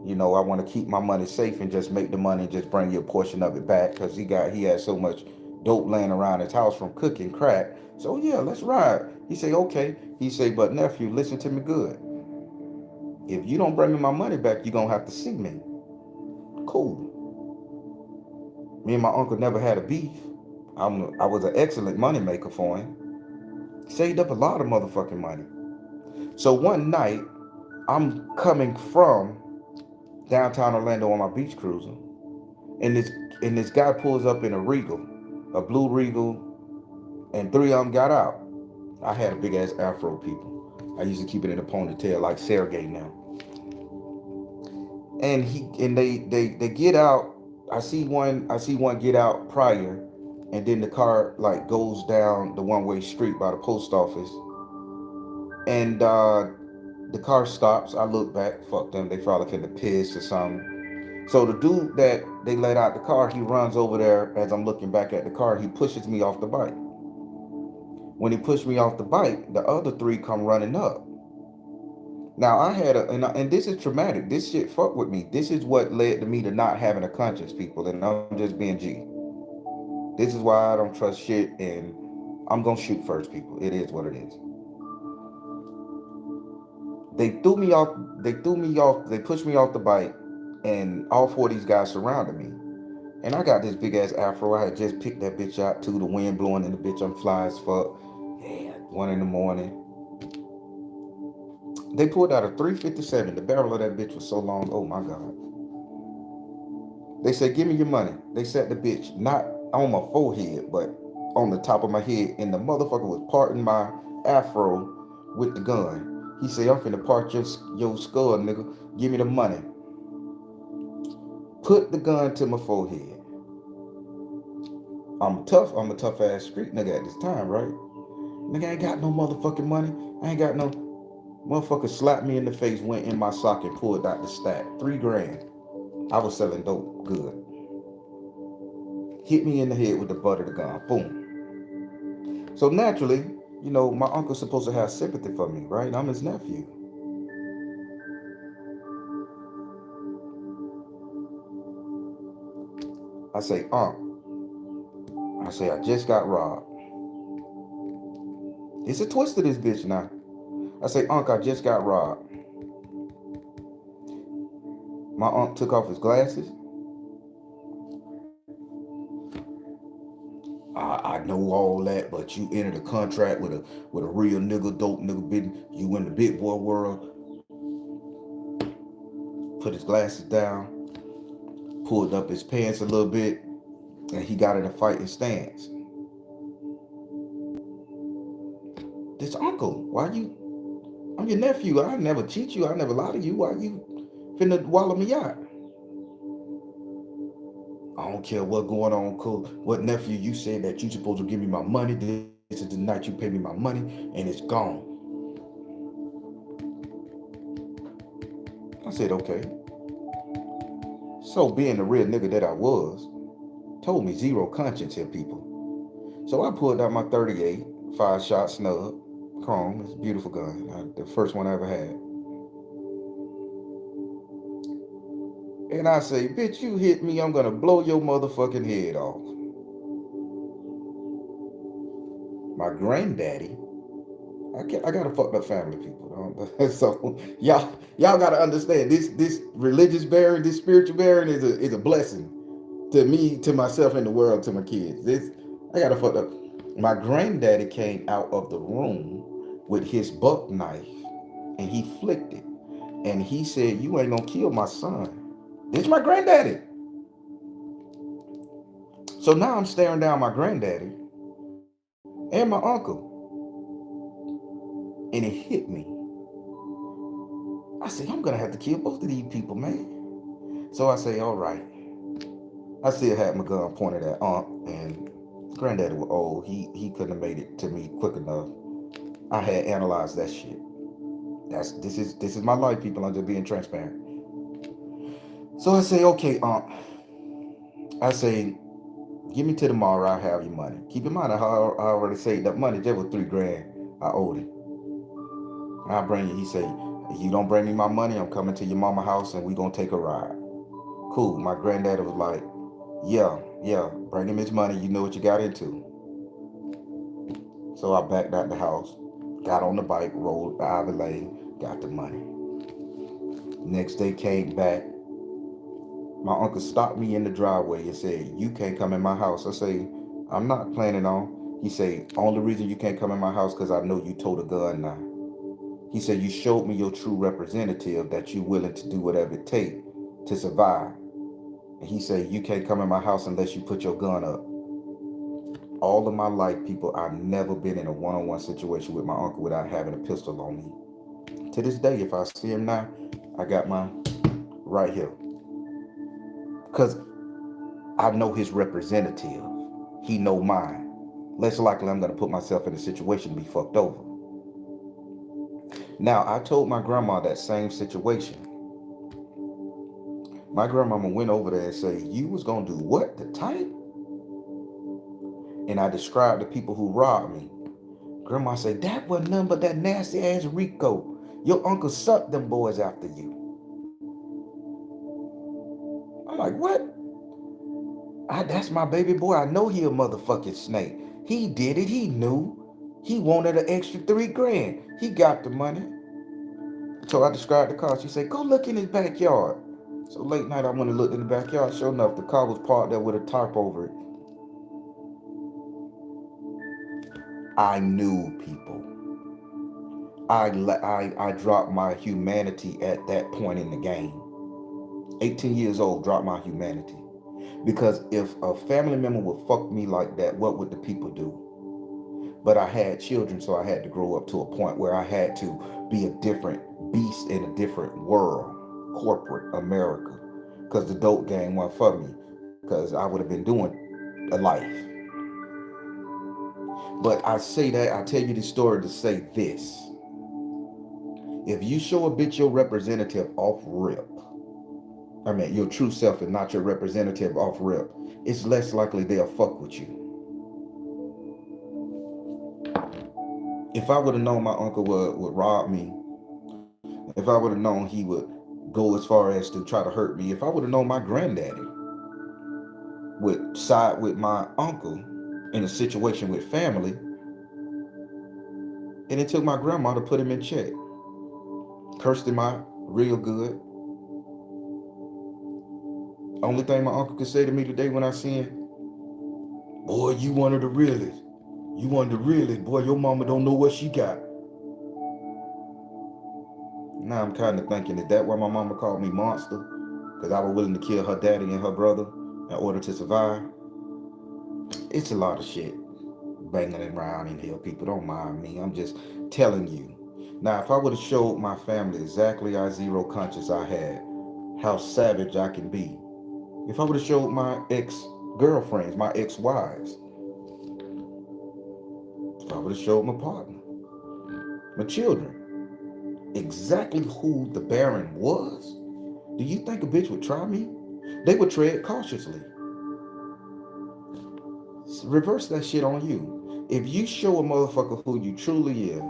I want to keep my money safe and just make the money and just bring you a portion of it back because he had so much dope laying around his house from cooking crack. So yeah, let's ride. He say, okay. He say, but nephew, listen to me good. If you don't bring me my money back, you're gonna have to see me. Cool. Me and my uncle never had a beef. I was an excellent money maker for him. Saved up a lot of motherfucking money. So one night, I'm coming from downtown Orlando on my beach cruiser, and this guy pulls up in a Regal, a blue Regal, and 3 of them got out. I had a big ass afro, people. I used to keep it in a ponytail like Sergey now. And they get out. I see one get out prior, and then the car like goes down the one-way street by the post office, and the car stops. I look back, fuck them. They probably finna piss or something. So the dude that they let out the car, he runs over there as I'm looking back at the car. He pushes me off the bike. When he pushed me off the bike, the other 3 come running up. Now I had and this is traumatic. This shit fucked with me. This is what led to me to not having a conscience, people. And I'm just being G. This is why I don't trust shit, and I'm gonna shoot first, people. It is what it is. They threw me off. They threw me off. They pushed me off the bike, and all 4 of these guys surrounded me. And I got this big ass afro. I had just picked that bitch out too. The wind blowing in the bitch. I'm fly as fuck. Yeah, 1 in the morning. They pulled out a 357. The barrel of that bitch was so long. Oh my god. They said, "Give me your money." They set the bitch not on my forehead, but on the top of my head. And the motherfucker was parting my afro with the gun. He said, "I'm finna part your skull, nigga. Give me the money." Put the gun to my forehead. I'm tough. I'm a tough ass street nigga at this time, right? Nigga, I ain't got no motherfucking money. I ain't got no. Motherfucker slapped me in the face, went in my socket, pulled out the stack. 3 grand. I was selling dope good. Hit me in the head with the butt of the gun. Boom. So naturally, my uncle's supposed to have sympathy for me, right? I'm his nephew. I say, I say, I just got robbed. It's a twist to this bitch now. I say, I just got robbed. My uncle took off his glasses. I know all that, but you entered a contract with a real nigga, dope nigga, big. You in the big boy world. Put his glasses down, pulled up his pants a little bit, and he got in a fighting stance. This uncle, why you? I'm your nephew. I never cheat you. I never lie to you. Why you finna wallow me out? I don't care what going on, cool. What nephew you said that you supposed to give me my money. This is the night you pay me my money, and it's gone. I said, okay. So being the real nigga that I was, told me zero conscience here, people. So I pulled out my 38, 5-shot snub, chrome. It's a beautiful gun. The first one I ever had. And I say, bitch, you hit me, I'm gonna blow your motherfucking head off. My granddaddy, I got a fucked up family, people. So y'all gotta understand this religious bearing, this spiritual bearing is a blessing to me, to myself, and the world, to my kids. I got a fucked up. My granddaddy came out of the room with his buck knife and he flicked it. And he said, you ain't gonna kill my son. This is my granddaddy. So now I'm staring down my granddaddy and my uncle. And it hit me. I said, I'm gonna have to kill both of these people, man. So I say, all right. I still had my gun pointed at Unc, and granddaddy was old. He couldn't have made it to me quick enough. I had analyzed that shit. This is my life, people. I'm just being transparent. So I say, okay, I say, give me to tomorrow. I'll have your money. Keep in mind, I already saved that money. Just was 3 grand I owed him. I'll bring you. He say, if you don't bring me my money, I'm coming to your mama house and we gonna take a ride. Cool. My granddaddy was like, yeah, bring him his money. You know what you got into. So I backed out the house, got on the bike, rolled out of the lane, got the money. Next day came back. My uncle stopped me in the driveway and said, you can't come in my house. I say, I'm not planning on. He said, only reason you can't come in my house because I know you told a gun now. He said, you showed me your true representative that you willing to do whatever it takes to survive. And he said, you can't come in my house unless you put your gun up. All of my life, people, I've never been in a one-on-one situation with my uncle without having a pistol on me. To this day, if I see him now, I got mine right here. Because I know his representative. He know mine. Less likely I'm going to put myself in a situation to be fucked over. Now, I told my grandma that same situation. My grandmama went over there and said, you was going to do what? The type? And I described the people who robbed me. Grandma said, that wasn't nothing but that nasty ass Rico. Your uncle sucked them boys after you. I'm like, what? That's my baby boy. I know he a motherfucking snake. He did it. He knew. He wanted an extra 3 grand. He got the money. So I described the car. She said, go look in his backyard. So late night, I went and looked in the backyard. Sure enough, the car was parked there with a tarp over it. I knew, people. I dropped my humanity at that point in the game. 18 years old, dropped my humanity. Because if a family member would fuck me like that, what would the people do? But I had children, so I had to grow up to a point where I had to be a different beast in a different world, corporate America. Because the dope game wasn't for me, because I would have been doing a life. But I say that, I tell you this story to say this. If you show a bitch your representative off rip, I mean your true self and not your representative off rip, it's less likely they'll fuck with you. If I would have known my uncle would rob me, if I would have known he would go as far as to try to hurt me, if I would have known my granddaddy would side with my uncle in a situation with family, and it took my grandma to put him in check. Cursed him out real good. Only thing my uncle could say to me today when I see him, boy, you one of the realest. You one of the realest. Boy, your mama don't know what she got. Now I'm kind of thinking, is that why my mama called me monster? Because I was willing to kill her daddy and her brother in order to survive? It's a lot of shit banging around in here. People don't mind me. I'm just telling you. Now, if I would have showed my family exactly how zero conscience I had, how savage I can be, if I would have showed my ex-girlfriends, my ex-wives, if I would have showed my partner, my children, exactly who the Baron was, Do you think a bitch would try me? They would tread cautiously. Reverse that shit on you. If you show a motherfucker who you truly is,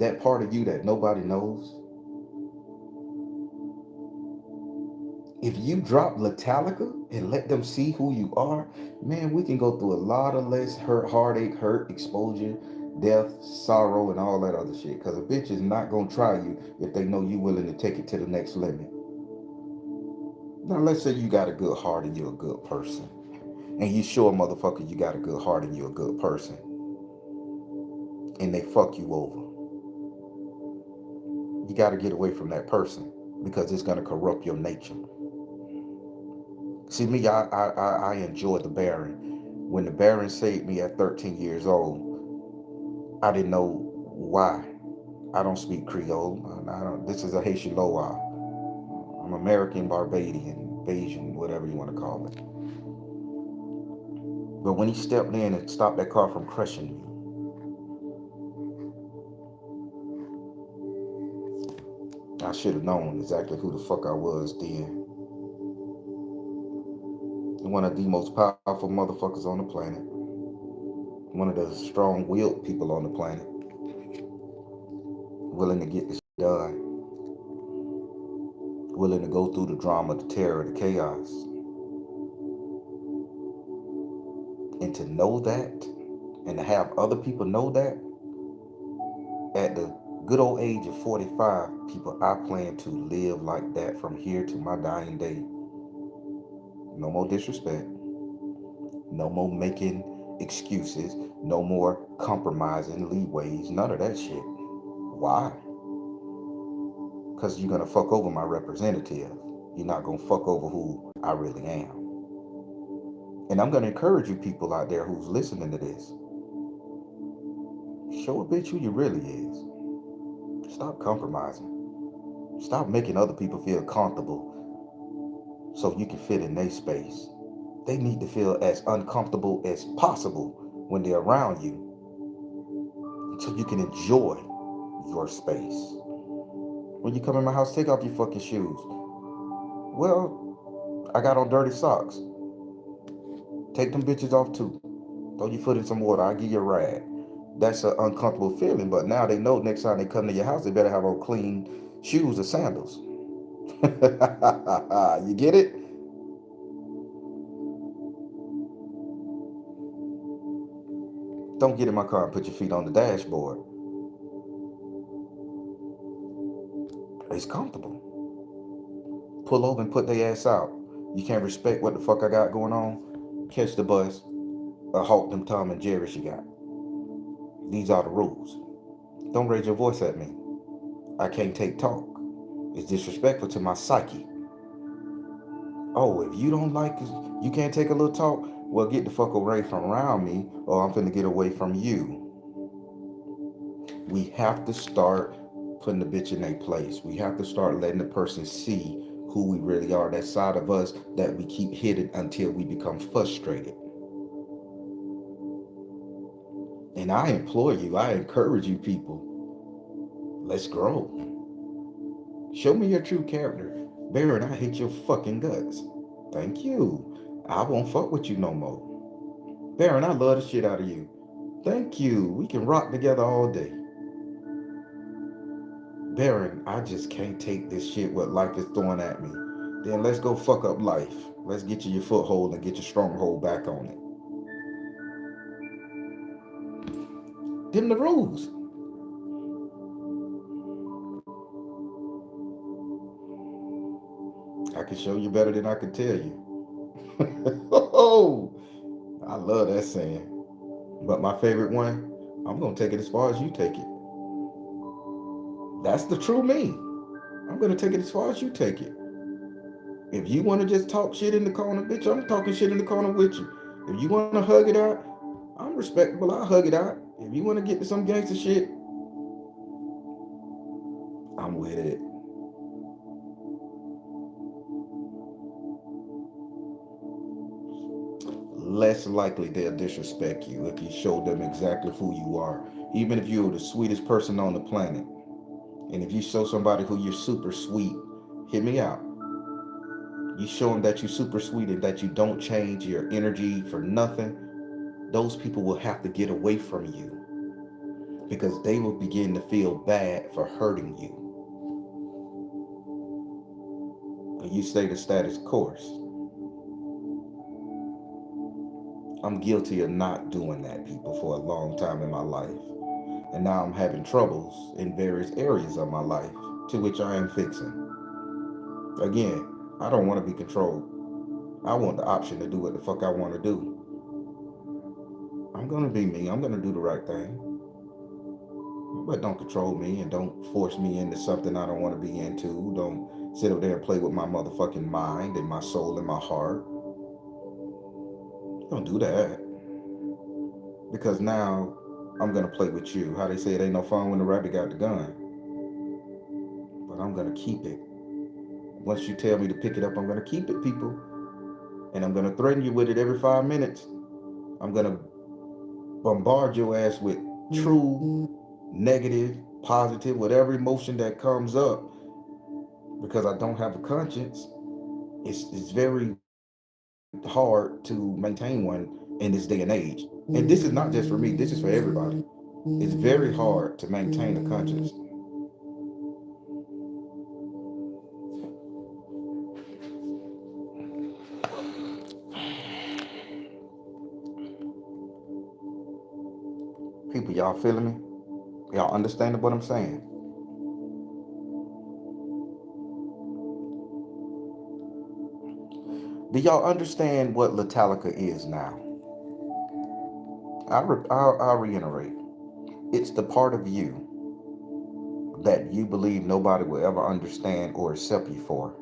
that part of you that nobody knows, if you drop Lutalica and let them see who you are, man, we can go through a lot of less hurt, heartache, hurt, exposure, death, sorrow, and all that other shit. Because a bitch is not going to try you if they know you willing to take it to the next limit. Now, let's say you got a good heart and you're a good person. And you show a motherfucker you got a good heart and you're a good person. And they fuck you over. You got to get away from that person because it's going to corrupt your nature. See, me, I enjoy the Baron. When the Baron saved me at 13 years old, I didn't know why. I don't speak Creole. This is a Haitian Loa. I'm American, Barbadian, Bayesian, whatever you want to call it. But when he stepped in and stopped that car from crushing me, I should have known exactly who the fuck I was then. One of the most powerful motherfuckers on the planet. One of the strong-willed people on the planet. Willing to get this done. Willing to go through the drama, the terror, the chaos. And to know that, and to have other people know that, at the good old age of 45, people, I plan to live like that from here to my dying day. No more disrespect. No more making excuses. No more compromising leeways. None of that shit. Why? Because you're going to fuck over my representative. You're not going to fuck over who I really am. And I'm going to encourage you people out there who's listening to this. Show a bitch who you really is. Stop compromising. Stop making other people feel comfortable so you can fit in their space. They need to feel as uncomfortable as possible when they're around you so you can enjoy your space. When you come in my house, take off your fucking shoes. Well, I got on dirty socks. Take them bitches off too. Throw your foot in some water. I'll give you a rag. That's an uncomfortable feeling, but now they know next time they come to your house, they better have on clean shoes or sandals. You get it? Don't get in my car and put your feet on the dashboard. It's comfortable. Pull over and put their ass out. You can't respect what the fuck I got going on? Catch the bus or halt them Tom and Jerry's you got. These are the rules. Don't raise your voice at me. I can't take talk. It's disrespectful to my psyche. Oh, if you don't like it, you can't take a little talk, well, get the fuck away from around me or I'm finna get away from you. We have to start putting the bitch in their place. We have to start letting the person see who we really are, that side of us that we keep hidden until we become frustrated. And I implore you, I encourage you people, let's grow. Show me your true character. Baron, I hate your fucking guts. Thank you. I won't fuck with you no more. Baron, I love the shit out of you. Thank you. We can rock together all day. Baron, I just can't take this shit what life is throwing at me. Then let's go fuck up life. Let's get you your foothold and get your stronghold back on it. Them the rules. I can show you better than I can tell you. Oh, I love that saying. But my favorite one, I'm going to take it as far as you take it. That's the true me. I'm going to take it as far as you take it. If you want to just talk shit in the corner, bitch, I'm talking shit in the corner with you. If you want to hug it out, I'm respectable. I'll hug it out. If you want to get to some gangster shit, I'm with it. less likely they'll disrespect you if you show them exactly who you are. Even if you're the sweetest person on the planet. And if you show somebody who you're super sweet, hear me out. You show them that you're super sweet and that you don't change your energy for nothing, those people will have to get away from you because they will begin to feel bad for hurting you. And you stay the status course. I'm guilty of not doing that, people, for a long time in my life. And now I'm having troubles in various areas of my life, to which I am fixing. Again, I don't want to be controlled. I want the option to do what the fuck I want to do. I'm going to be me. I'm going to do the right thing. But don't control me and don't force me into something I don't want to be into. Don't sit up there and play with my motherfucking mind and my soul and my heart. Don't do that. Because now I'm going to play with you. How they say it ain't no fun when the rabbit got the gun. But I'm going to keep it. Once you tell me to pick it up, I'm going to keep it, people. And I'm going to threaten you with it every 5 minutes. I'm going to bombard your ass with true, negative, positive, whatever emotion that comes up. Because I don't have a conscience, it's very hard to maintain one in this day and age. And this is not just for me, this is for everybody. It's very hard to maintain a conscience. People, y'all feeling me? Y'all understanding what I'm saying? Do y'all understand what Lutalica is now? I'll reiterate. It's the part of you that you believe nobody will ever understand or accept you for.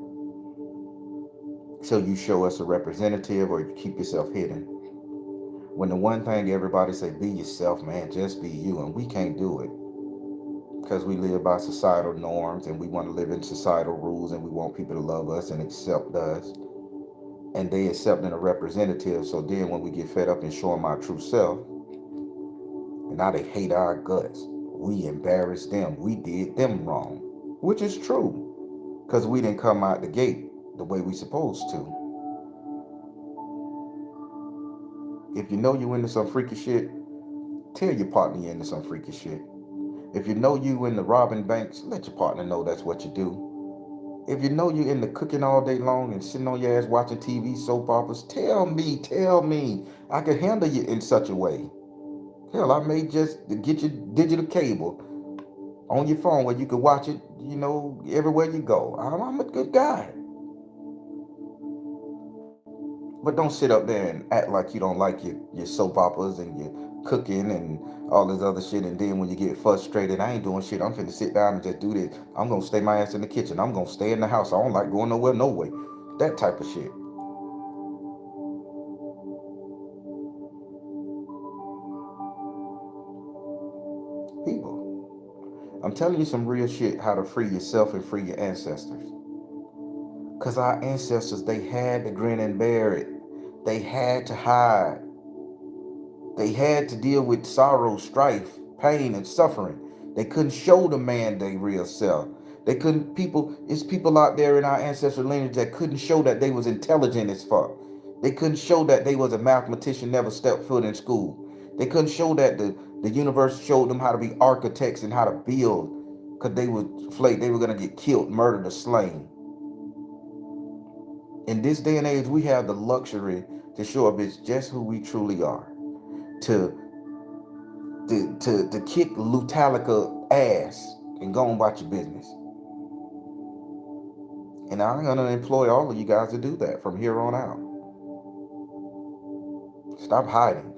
So you show us a representative or you keep yourself hidden. When the one thing everybody say, be yourself, man, just be you, and we can't do it because we live by societal norms and we want to live in societal rules and we want people to love us and accept us. And they accepting a representative, so then when we get fed up and show them our true self, and now they hate our guts. We embarrassed them. We did them wrong, which is true because we didn't come out the gate the way we supposed to. If you know you into some freaky shit, tell your partner you into some freaky shit. If you know you into robbing banks, let your partner know that's what you do. If you know you into cooking all day long and sitting on your ass watching TV, soap operas, tell me. I can handle you in such a way. Hell, I may just get you digital cable on your phone where you can watch it, everywhere you go. I'm a good guy. But don't sit up there and act like you don't like your soap operas and your cooking and all this other shit. And then when you get frustrated, I ain't doing shit. I'm finna sit down and just do this. I'm gonna stay my ass in the kitchen. I'm gonna stay in the house. I don't like going nowhere, no way. That type of shit. People, I'm telling you some real shit how to free yourself and free your ancestors. Because our ancestors, they had to grin and bear it. They had to hide. They had to deal with sorrow, strife, pain, and suffering. They couldn't show the man their real self. It's people out there in our ancestral lineage that couldn't show that they was intelligent as fuck. They couldn't show that they was a mathematician, never stepped foot in school. They couldn't show that the universe showed them how to be architects and how to build. Because they were going to get killed, murdered, or slain. In this day and age, we have the luxury to show up as just who we truly are. To to kick Lutalica ass and go and watch your business. And I'm gonna employ all of you guys to do that from here on out. Stop hiding.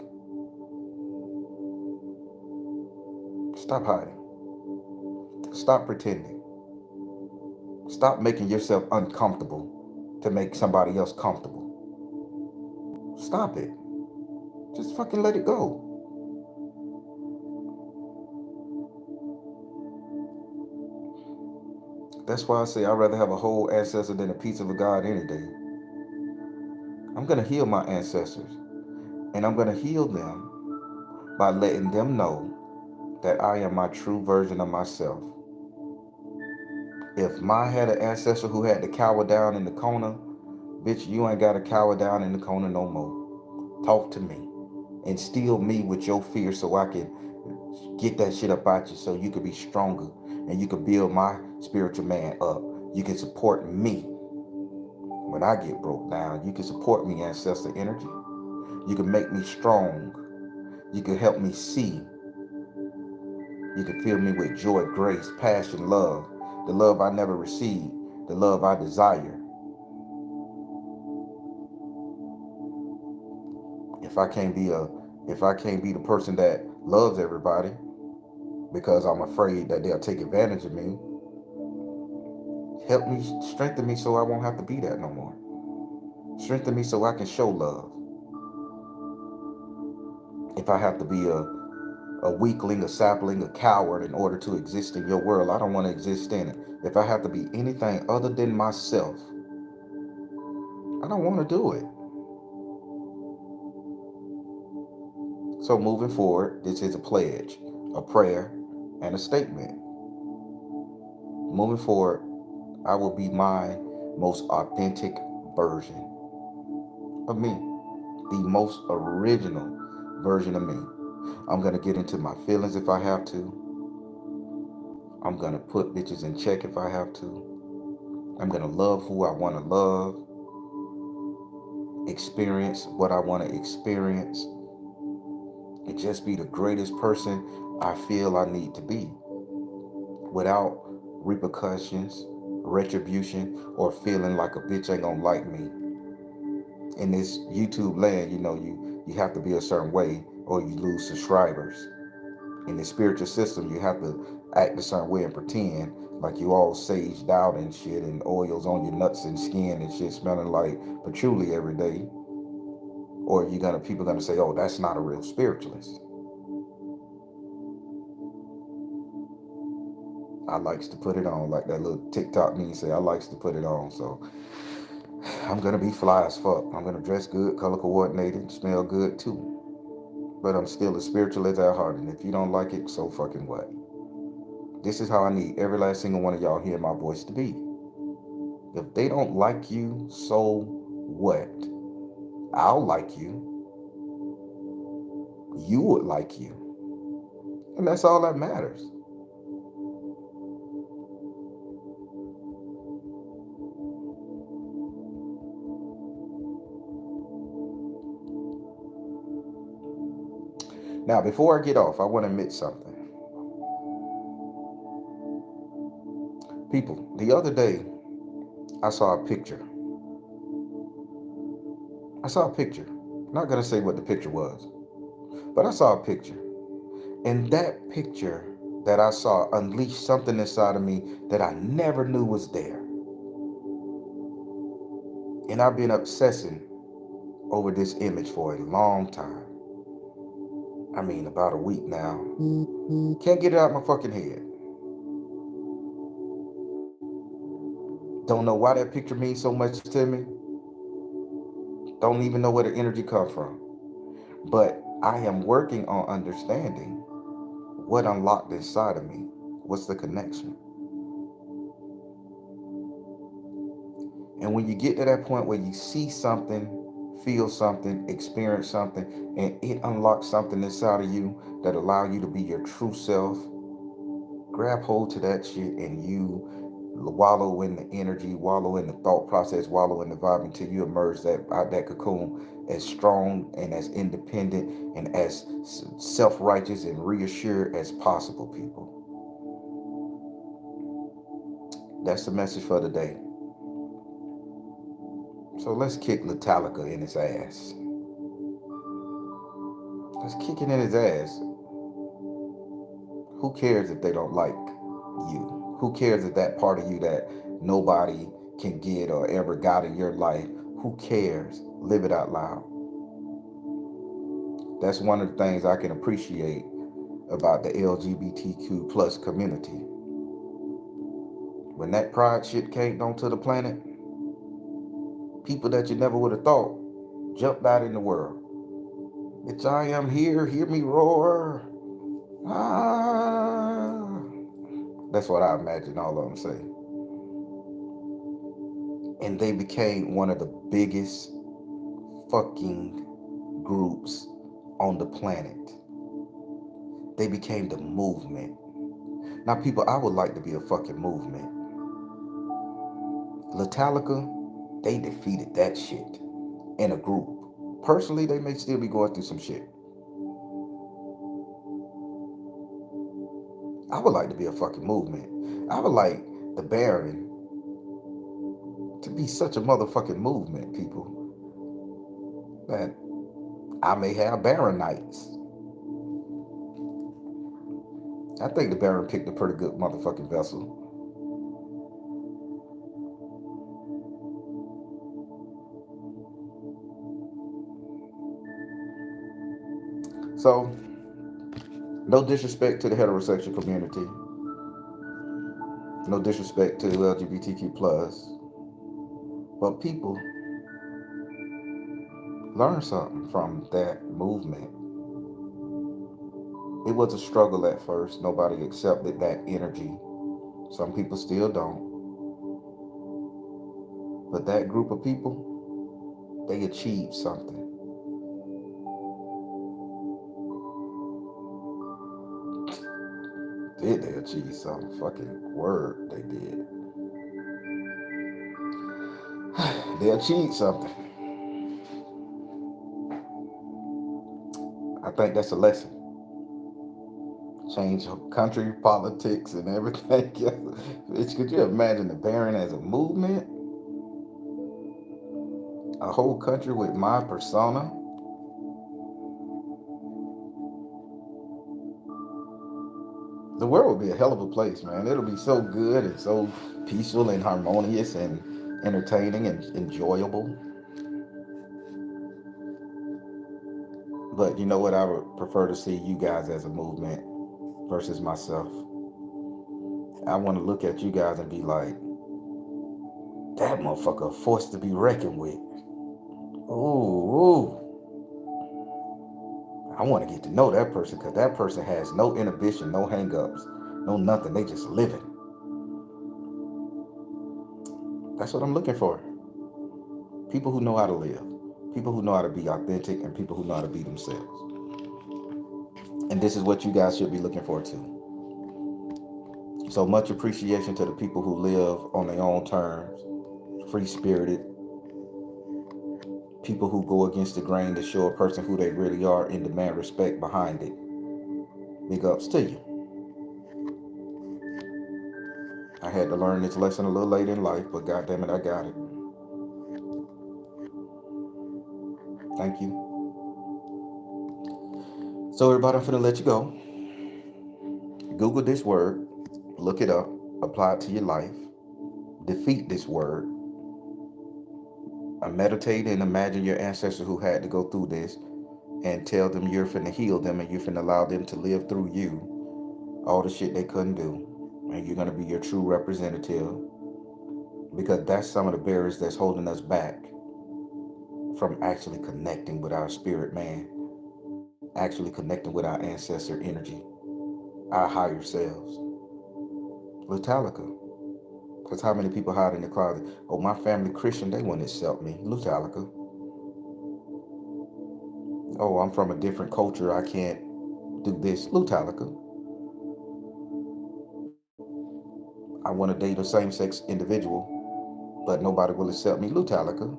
Stop hiding. Stop pretending. Stop making yourself uncomfortable to make somebody else comfortable. Stop it. Just fucking let it go. That's why I say I'd rather have a whole ancestor than a piece of a god any day. I'm gonna heal my ancestors. And I'm going to heal them by letting them know that I am my true version of myself. If Ma had an ancestor who had to cower down in the corner, bitch, you ain't got to cower down in the corner no more. Talk to me. Instill me with your fear so I can get that shit up out you so you can be stronger and you can build my spiritual man up. You can support me when I get broke down. You can support me, ancestor energy. You can make me strong. You can help me see. You can fill me with joy, grace, passion, love. The love I never received. The love I desire. If I can't be a if I can't be the person that loves everybody because I'm afraid that they'll take advantage of me, help me, strengthen me so I won't have to be that no more. Strengthen me so I can show love. If I have to be a weakling, a sapling, a coward in order to exist in your world, I don't want to exist in it. If I have to be anything other than myself, I don't want to do it. So moving forward, this is a pledge, a prayer, and a statement. Moving forward, I will be my most authentic version of me, the most original version of me. I'm gonna get into my feelings if I have to. I'm gonna put bitches in check if I have to. I'm gonna love who I wanna love, experience what I wanna experience, and just be the greatest person I feel I need to be without repercussions, retribution, or feeling like a bitch ain't gonna like me. In this YouTube land, you have to be a certain way or you lose subscribers. In the spiritual system, you have to act a certain way and pretend like you all saged out and shit and oils on your nuts and skin and shit smelling like patchouli every day. Or people gonna say, oh, that's not a real spiritualist. I likes to put it on, like that little TikTok meme say, I likes to put it on. So I'm gonna be fly as fuck. I'm gonna dress good, color coordinated, smell good too. But I'm still as spiritual as at heart. And if you don't like it, so fucking what? This is how I need every last single one of y'all hearing my voice to be. If they don't like you, so what? I'll like you. You would like you. And that's all that matters. Now, before I get off, I want to admit something. People, the other day, I saw a picture. I saw a picture. I'm not going to say what the picture was, but I saw a picture. And that picture that I saw unleashed something inside of me that I never knew was there. And I've been obsessing over this image for a long time. I mean, about a week now. Can't get it out of my fucking head. Don't know why that picture means so much to me. Don't even know where the energy comes from. But I am working on understanding what unlocked inside of me. What's the connection? And when you get to that point where you see something, feel something, experience something, and it unlocks something inside of you that allow you to be your true self, grab hold to that shit and you wallow in the energy, wallow in the thought process, wallow in the vibe until you emerge out that cocoon as strong and as independent and as self-righteous and reassured as possible, people. That's the message for today. So let's kick Lutalica in his ass. Let's kick it in his ass. Who cares if they don't like you? Who cares if that part of you that nobody can get or ever got in your life? Who cares? Live it out loud. That's one of the things I can appreciate about the LGBTQ plus community. When that pride shit came onto the planet, people that you never would have thought jumped out in the world. Bitch, I am here. Hear me roar. Ah. That's what I imagine all of them say. And they became one of the biggest fucking groups on the planet. They became the movement. Now, people, I would like to be a fucking movement. Lutalica, they defeated that shit in a group. Personally, they may still be going through some shit. I would like to be a fucking movement. I would like the Baron to be such a motherfucking movement, people, that I may have Baron nights. I think the Baron picked a pretty good motherfucking vessel. So, no disrespect to the heterosexual community, no disrespect to the LGBTQ plus, but people learn something from that movement. It was a struggle at first. Nobody accepted that energy. Some people still don't. But that group of people, they achieved something. Did they achieve some fucking word? They did. They achieved something. I think that's a lesson. Change country politics and everything else. Bitch, could you imagine the Baron as a movement? A whole country with my persona? The world would be a hell of a place, man. It'll be so good and so peaceful and harmonious and entertaining and enjoyable. But you know what? I would prefer to see you guys as a movement versus myself. I want to look at you guys and be like, that motherfucker forced to be reckoned with. Ooh, I want to get to know that person because that person has no inhibition, no hangups, no nothing. They just living. That's what I'm looking for. People who know how to live, people who know how to be authentic, and people who know how to be themselves. And this is what you guys should be looking for too. So much appreciation to the people who live on their own terms, free spirited, people who go against the grain to show a person who they really are and demand respect behind it. Big ups to you. I had to learn this lesson a little late in life, but goddamn it, I got it. Thank you. So everybody, I'm finna let you go. Google this word, look it up, apply it to your life, defeat this word, meditate and imagine your ancestors who had to go through this and tell them you're finna heal them and you're finna allow them to live through you all the shit they couldn't do. And you're gonna be your true representative because that's some of the barriers that's holding us back from actually connecting with our spirit man, actually connecting with our ancestor energy, our higher selves. Lutalica. Because how many people hide in the closet? Oh, my family Christian, they wouldn't accept me. Lutalica. Oh, I'm from a different culture. I can't do this. Lutalica. I want to date a same-sex individual, but nobody will accept me. Lutalica.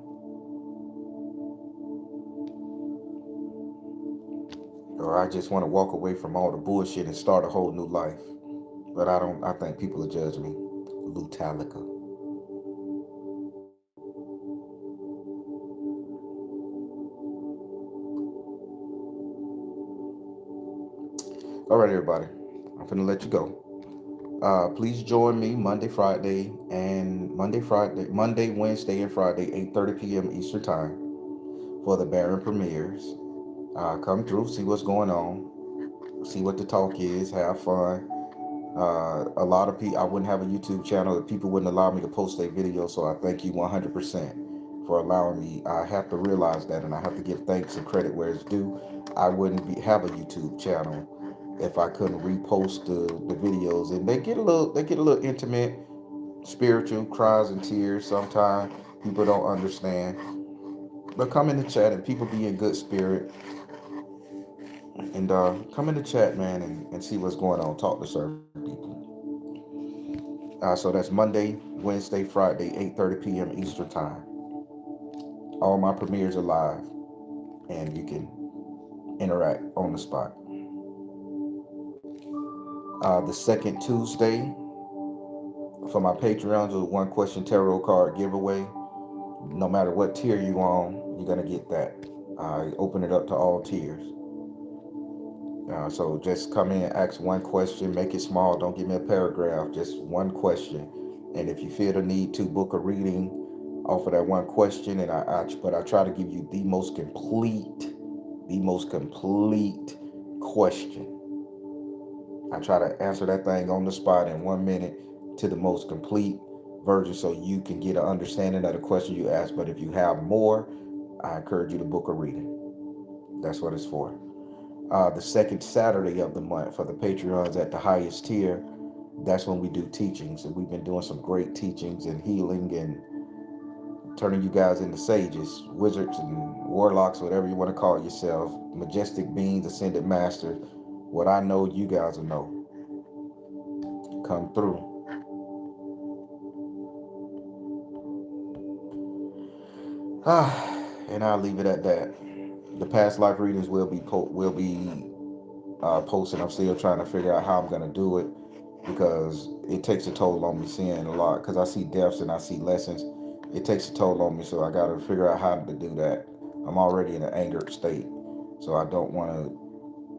Or I just want to walk away from all the bullshit and start a whole new life. But I don't. I think people will judge me. Lutalica. All right, everybody. I'm finna let you go. Please join me Monday, Wednesday, and Friday, 8:30 p.m. Eastern Time for the Baron premieres. Come through, see what's going on, see what the talk is, have fun. A lot of people, I wouldn't have a YouTube channel if people wouldn't allow me to post their videos. So I thank you 100% for allowing me. I have to realize that, and I have to give thanks and credit where it's due. I wouldn't have a YouTube channel if I couldn't repost the videos, and they get a little intimate, spiritual, cries and tears sometimes. People don't understand, but come in the chat and people be in good spirit, and come in the chat, man, and see what's going on. Talk to certain people. So that's Monday, Wednesday, Friday, 8:30 p.m. Eastern time. All my premieres are live, and you can interact on the spot. The second Tuesday for my Patreons, a one question tarot card giveaway. No matter what tier you on, you're gonna get that. I open it up to all tiers. So just come in, ask one question, make it small. Don't give me a paragraph, just one question. And if you feel the need to book a reading off of that one question, and but I try to give you the most complete question. I try to answer that thing on the spot in 1 minute to the most complete version so you can get an understanding of the question you asked. But if you have more, I encourage you to book a reading. That's what it's for. The second Saturday of the month for the Patreons at the highest tier, that's when we do teachings. And we've been doing some great teachings and healing and turning you guys into sages, wizards, and warlocks, whatever you want to call yourself, majestic beings, ascended masters. What I know, you guys will know. Come through. And I'll leave it at that. The past life readings will be posted. I'm still trying to figure out how I'm gonna do it because it takes a toll on me seeing a lot. Because I see deaths and I see lessons. It takes a toll on me, so I gotta figure out how to do that. I'm already in an angered state, so I don't want to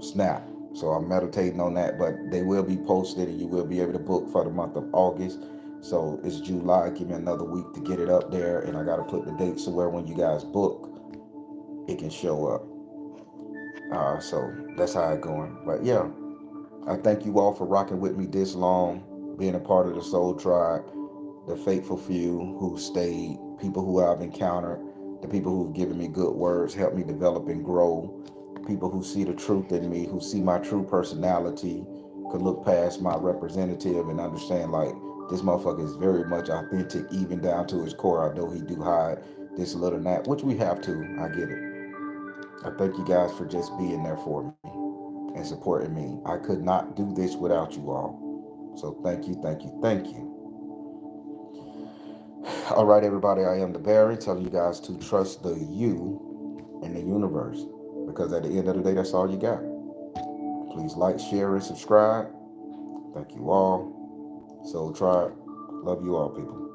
snap. So I'm meditating on that, but they will be posted, and you will be able to book for the month of August. So it's July. Give me another week to get it up there, and I gotta put the dates so where when you guys book, it can show up. So that's how it's going. But yeah, I thank you all for rocking with me this long, being a part of the Soul Tribe, the faithful few who stayed, people who I've encountered, the people who've given me good words, helped me develop and grow, people who see the truth in me, who see my true personality, could look past my representative and understand like this motherfucker is very much authentic, even down to his core. I know he do hide this little nap, which we have to. I get it. I thank you guys for just being there for me and supporting me. I could not do this without you all. So thank you, thank you, thank you. All right, everybody, I am the Barry, telling you guys to trust the you in the universe. Because at the end of the day, that's all you got. Please like, share, and subscribe. Thank you all. Soul Tribe. Love you all, people.